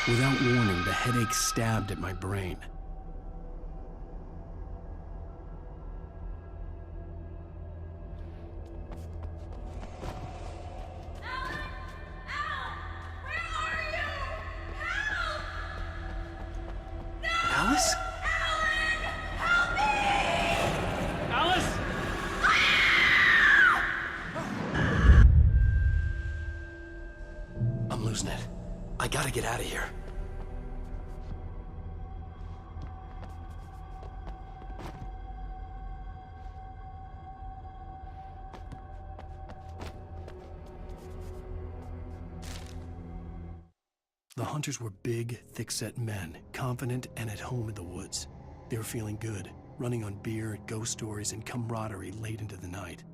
Without warning, the headache stabbed at my brain. Alice? Alice! I'm losing it. I gotta get out of here. The hunters were big, thick-set men, confident and at home in the woods. They were feeling good, running on beer, ghost stories, and camaraderie late into the night.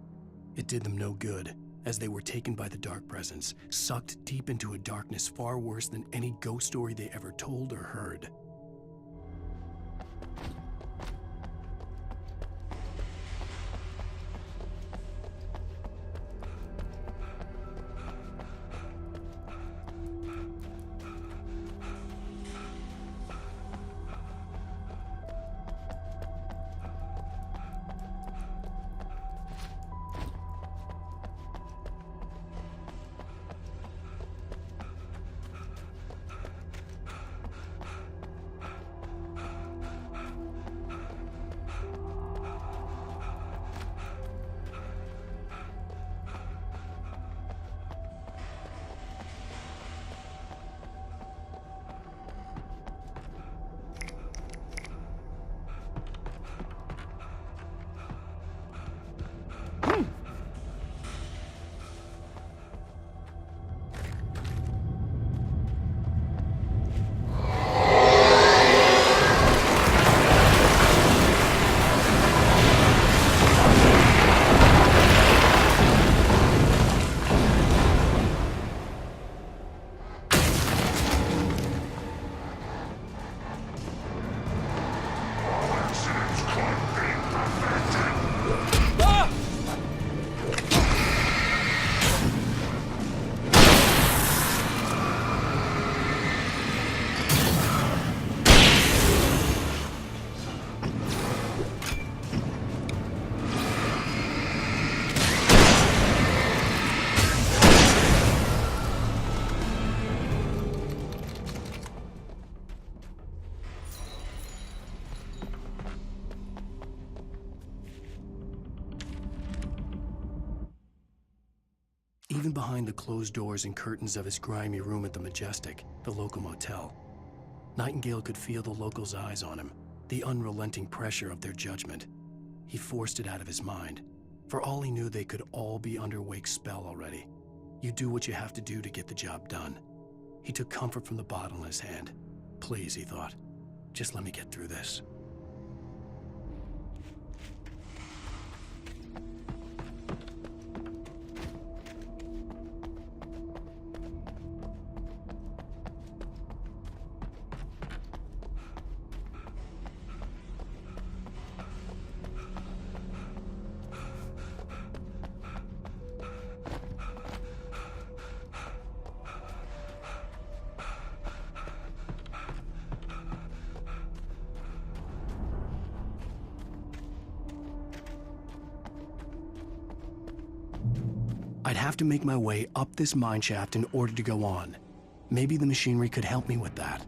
It did them no good, as they were taken by the dark presence, sucked deep into a darkness far worse than any ghost story they ever told or heard. behind the closed doors and curtains of his grimy room at the Majestic, the local motel. Nightingale could feel the locals' eyes on him, the unrelenting pressure of their judgment. He forced it out of his mind. For all he knew, they could all be under Wake's spell already. You do what you have to do to get the job done. He took comfort from the bottle in his hand. Please, he thought, just let me get through this. I'd have to make my way up this mineshaft in order to go on. Maybe the machinery could help me with that.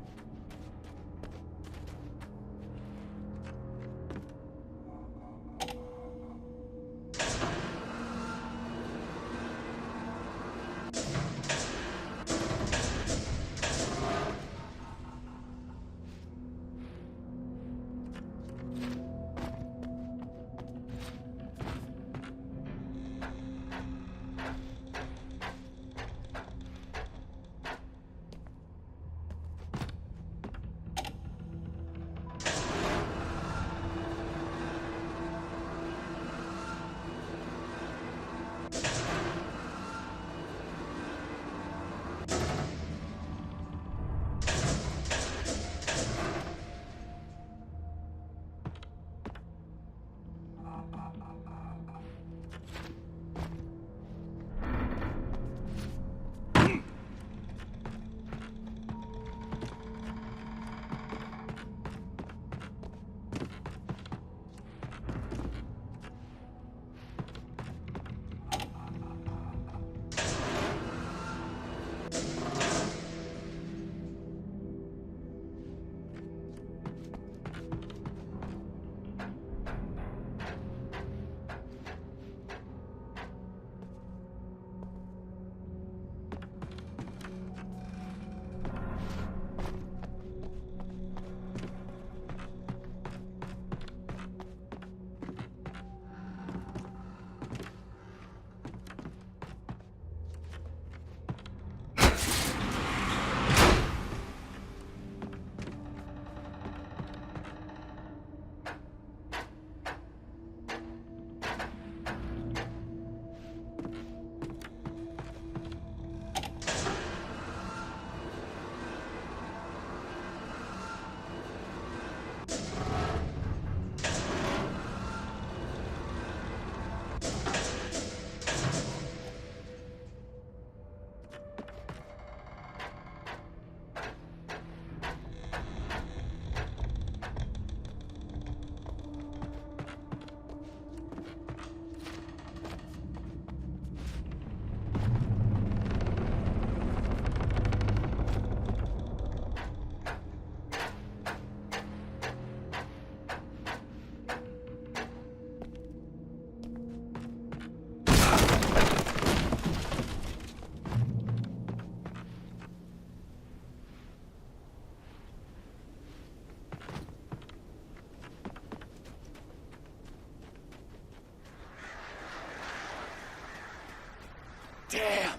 Damn!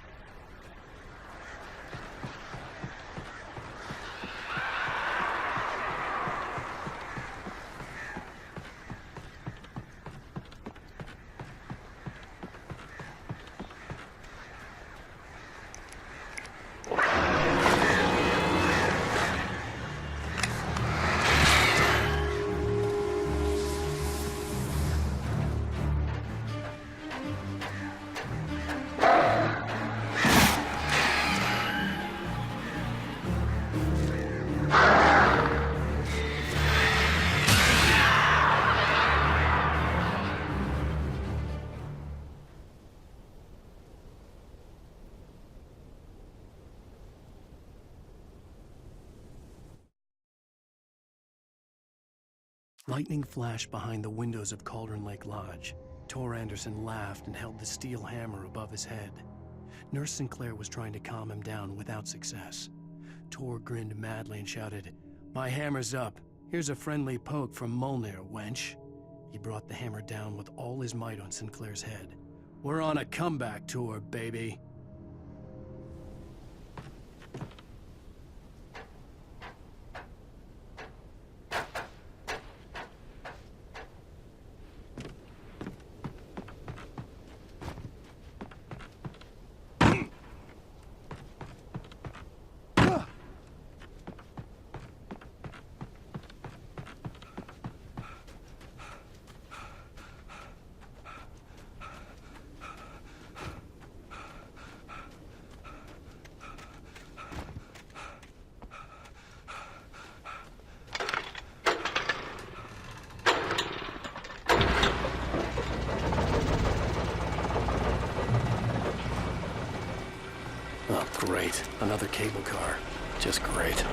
Lightning flashed behind the windows of Cauldron Lake Lodge. Tor Anderson laughed and held the steel hammer above his head. Nurse Sinclair was trying to calm him down without success. Tor grinned madly and shouted, "My hammer's up. Here's a friendly poke from Molnir, wench." He brought the hammer down with all his might on Sinclair's head. "We're on a comeback tour, baby." Oh, great. Another cable car. Just great.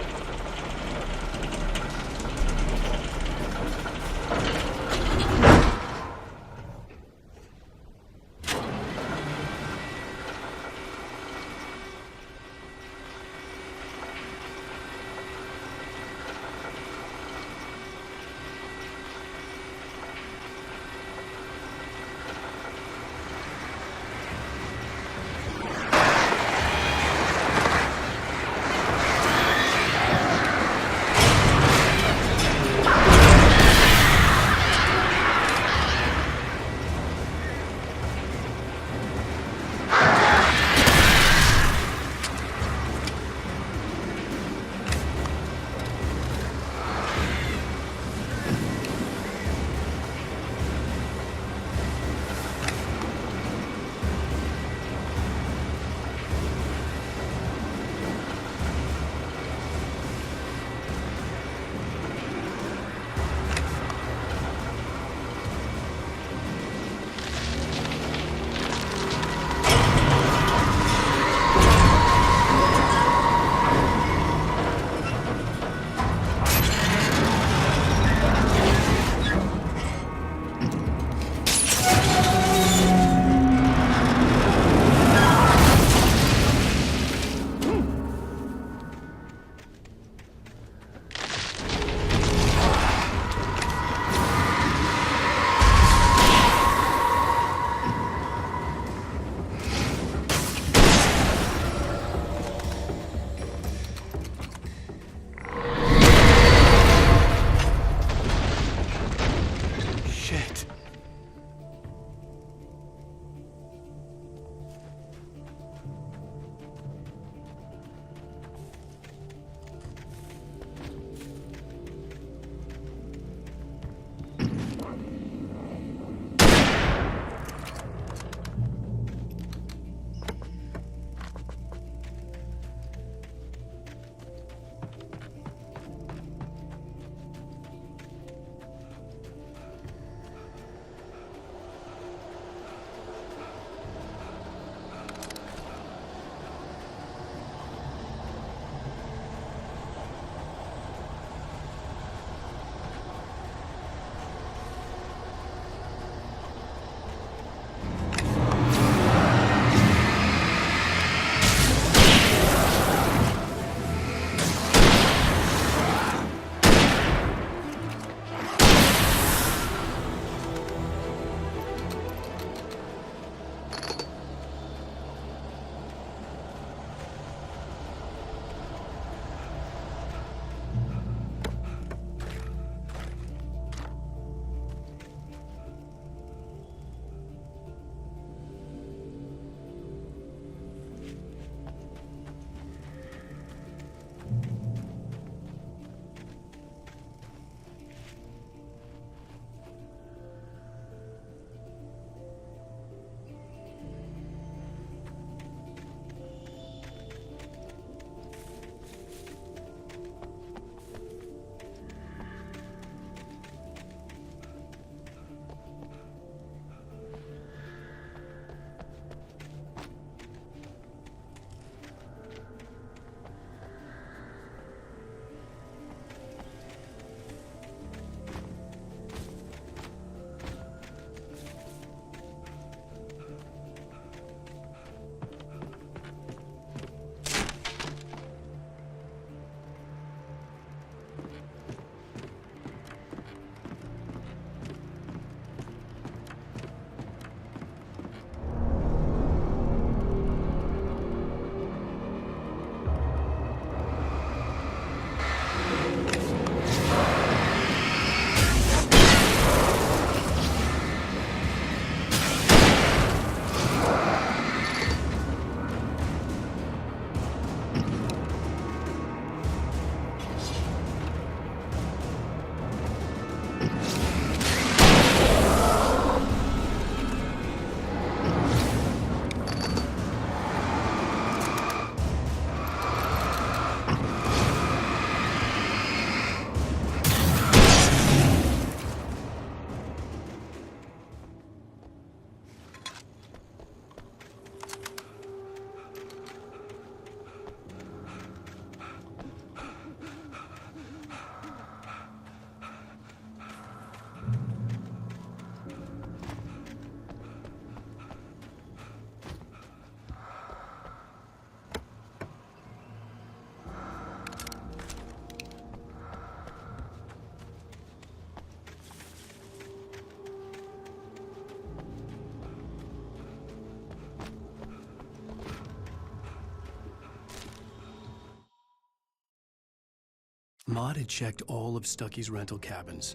Maud had checked all of Stucky's rental cabins.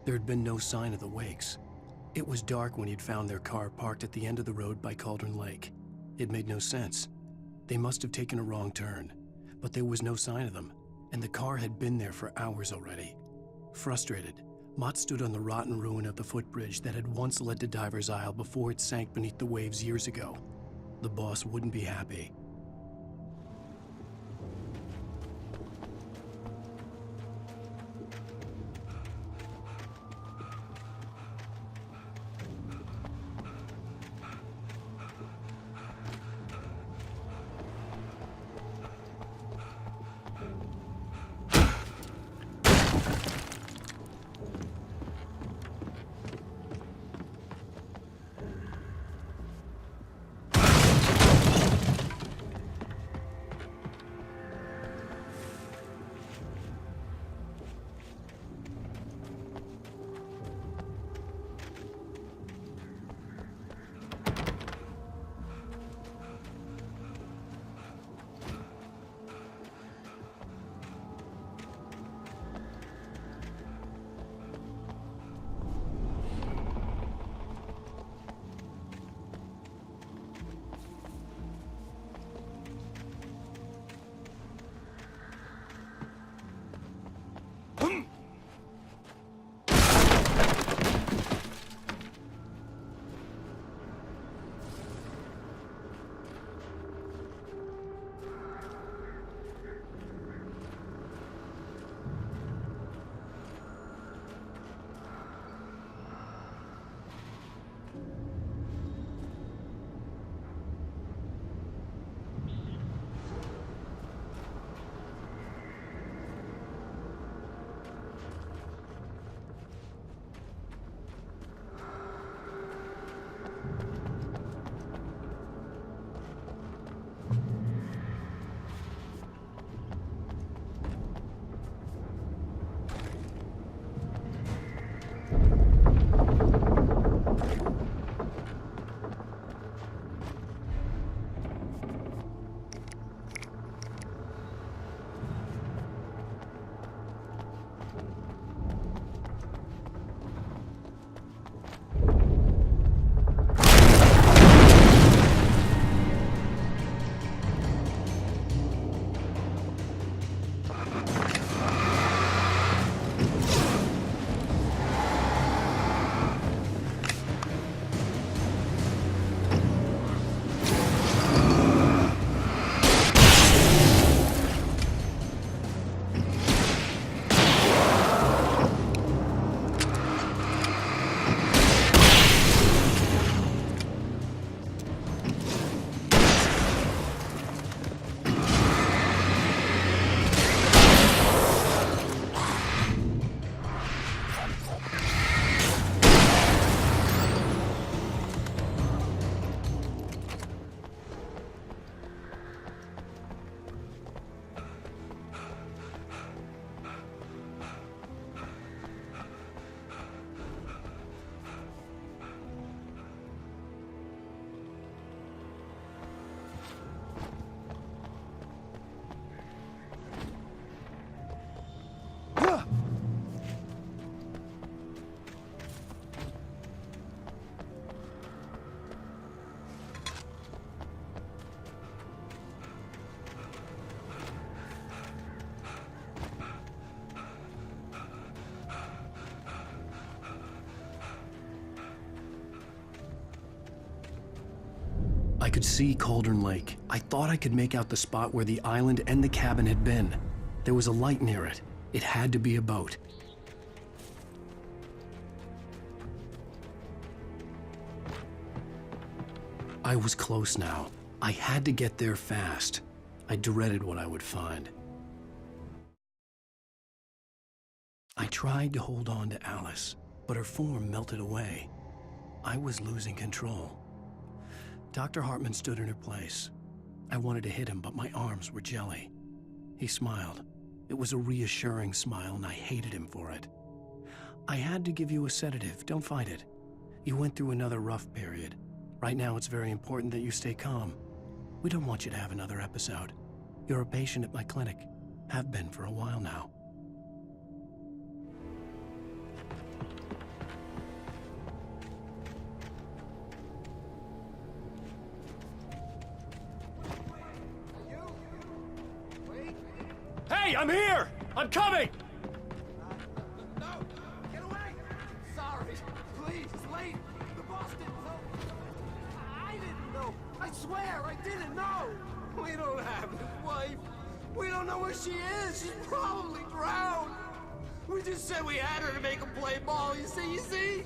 There had been no sign of the Wakes. It was dark when he'd found their car parked at the end of the road by Cauldron Lake. It made no sense. They must have taken a wrong turn, but there was no sign of them, and the car had been there for hours already. Frustrated, Mott stood on the rotten ruin of the footbridge that had once led to Diver's Isle before it sank beneath the waves years ago. The boss wouldn't be happy. I could see Cauldron Lake. I thought I could make out the spot where the island and the cabin had been. There was a light near it. It had to be a boat. I was close now. I had to get there fast. I dreaded what I would find. I tried to hold on to Alice, but her form melted away. I was losing control. Dr. Hartman stood in her place. I wanted to hit him, but my arms were jelly. He smiled. It was a reassuring smile, and I hated him for it. I had to give you a sedative. Don't fight it. You went through another rough period. Right now, it's very important that you stay calm. We don't want you to have another episode. You're a patient at my clinic. Have been for a while now. I'm here! I'm coming! No! Get away! Sorry. Please, it's late. The boss didn't know. I didn't know. I swear, I didn't know. We don't have his wife. We don't know where she is. She's probably drowned. We just said we had her to make him play ball. You see?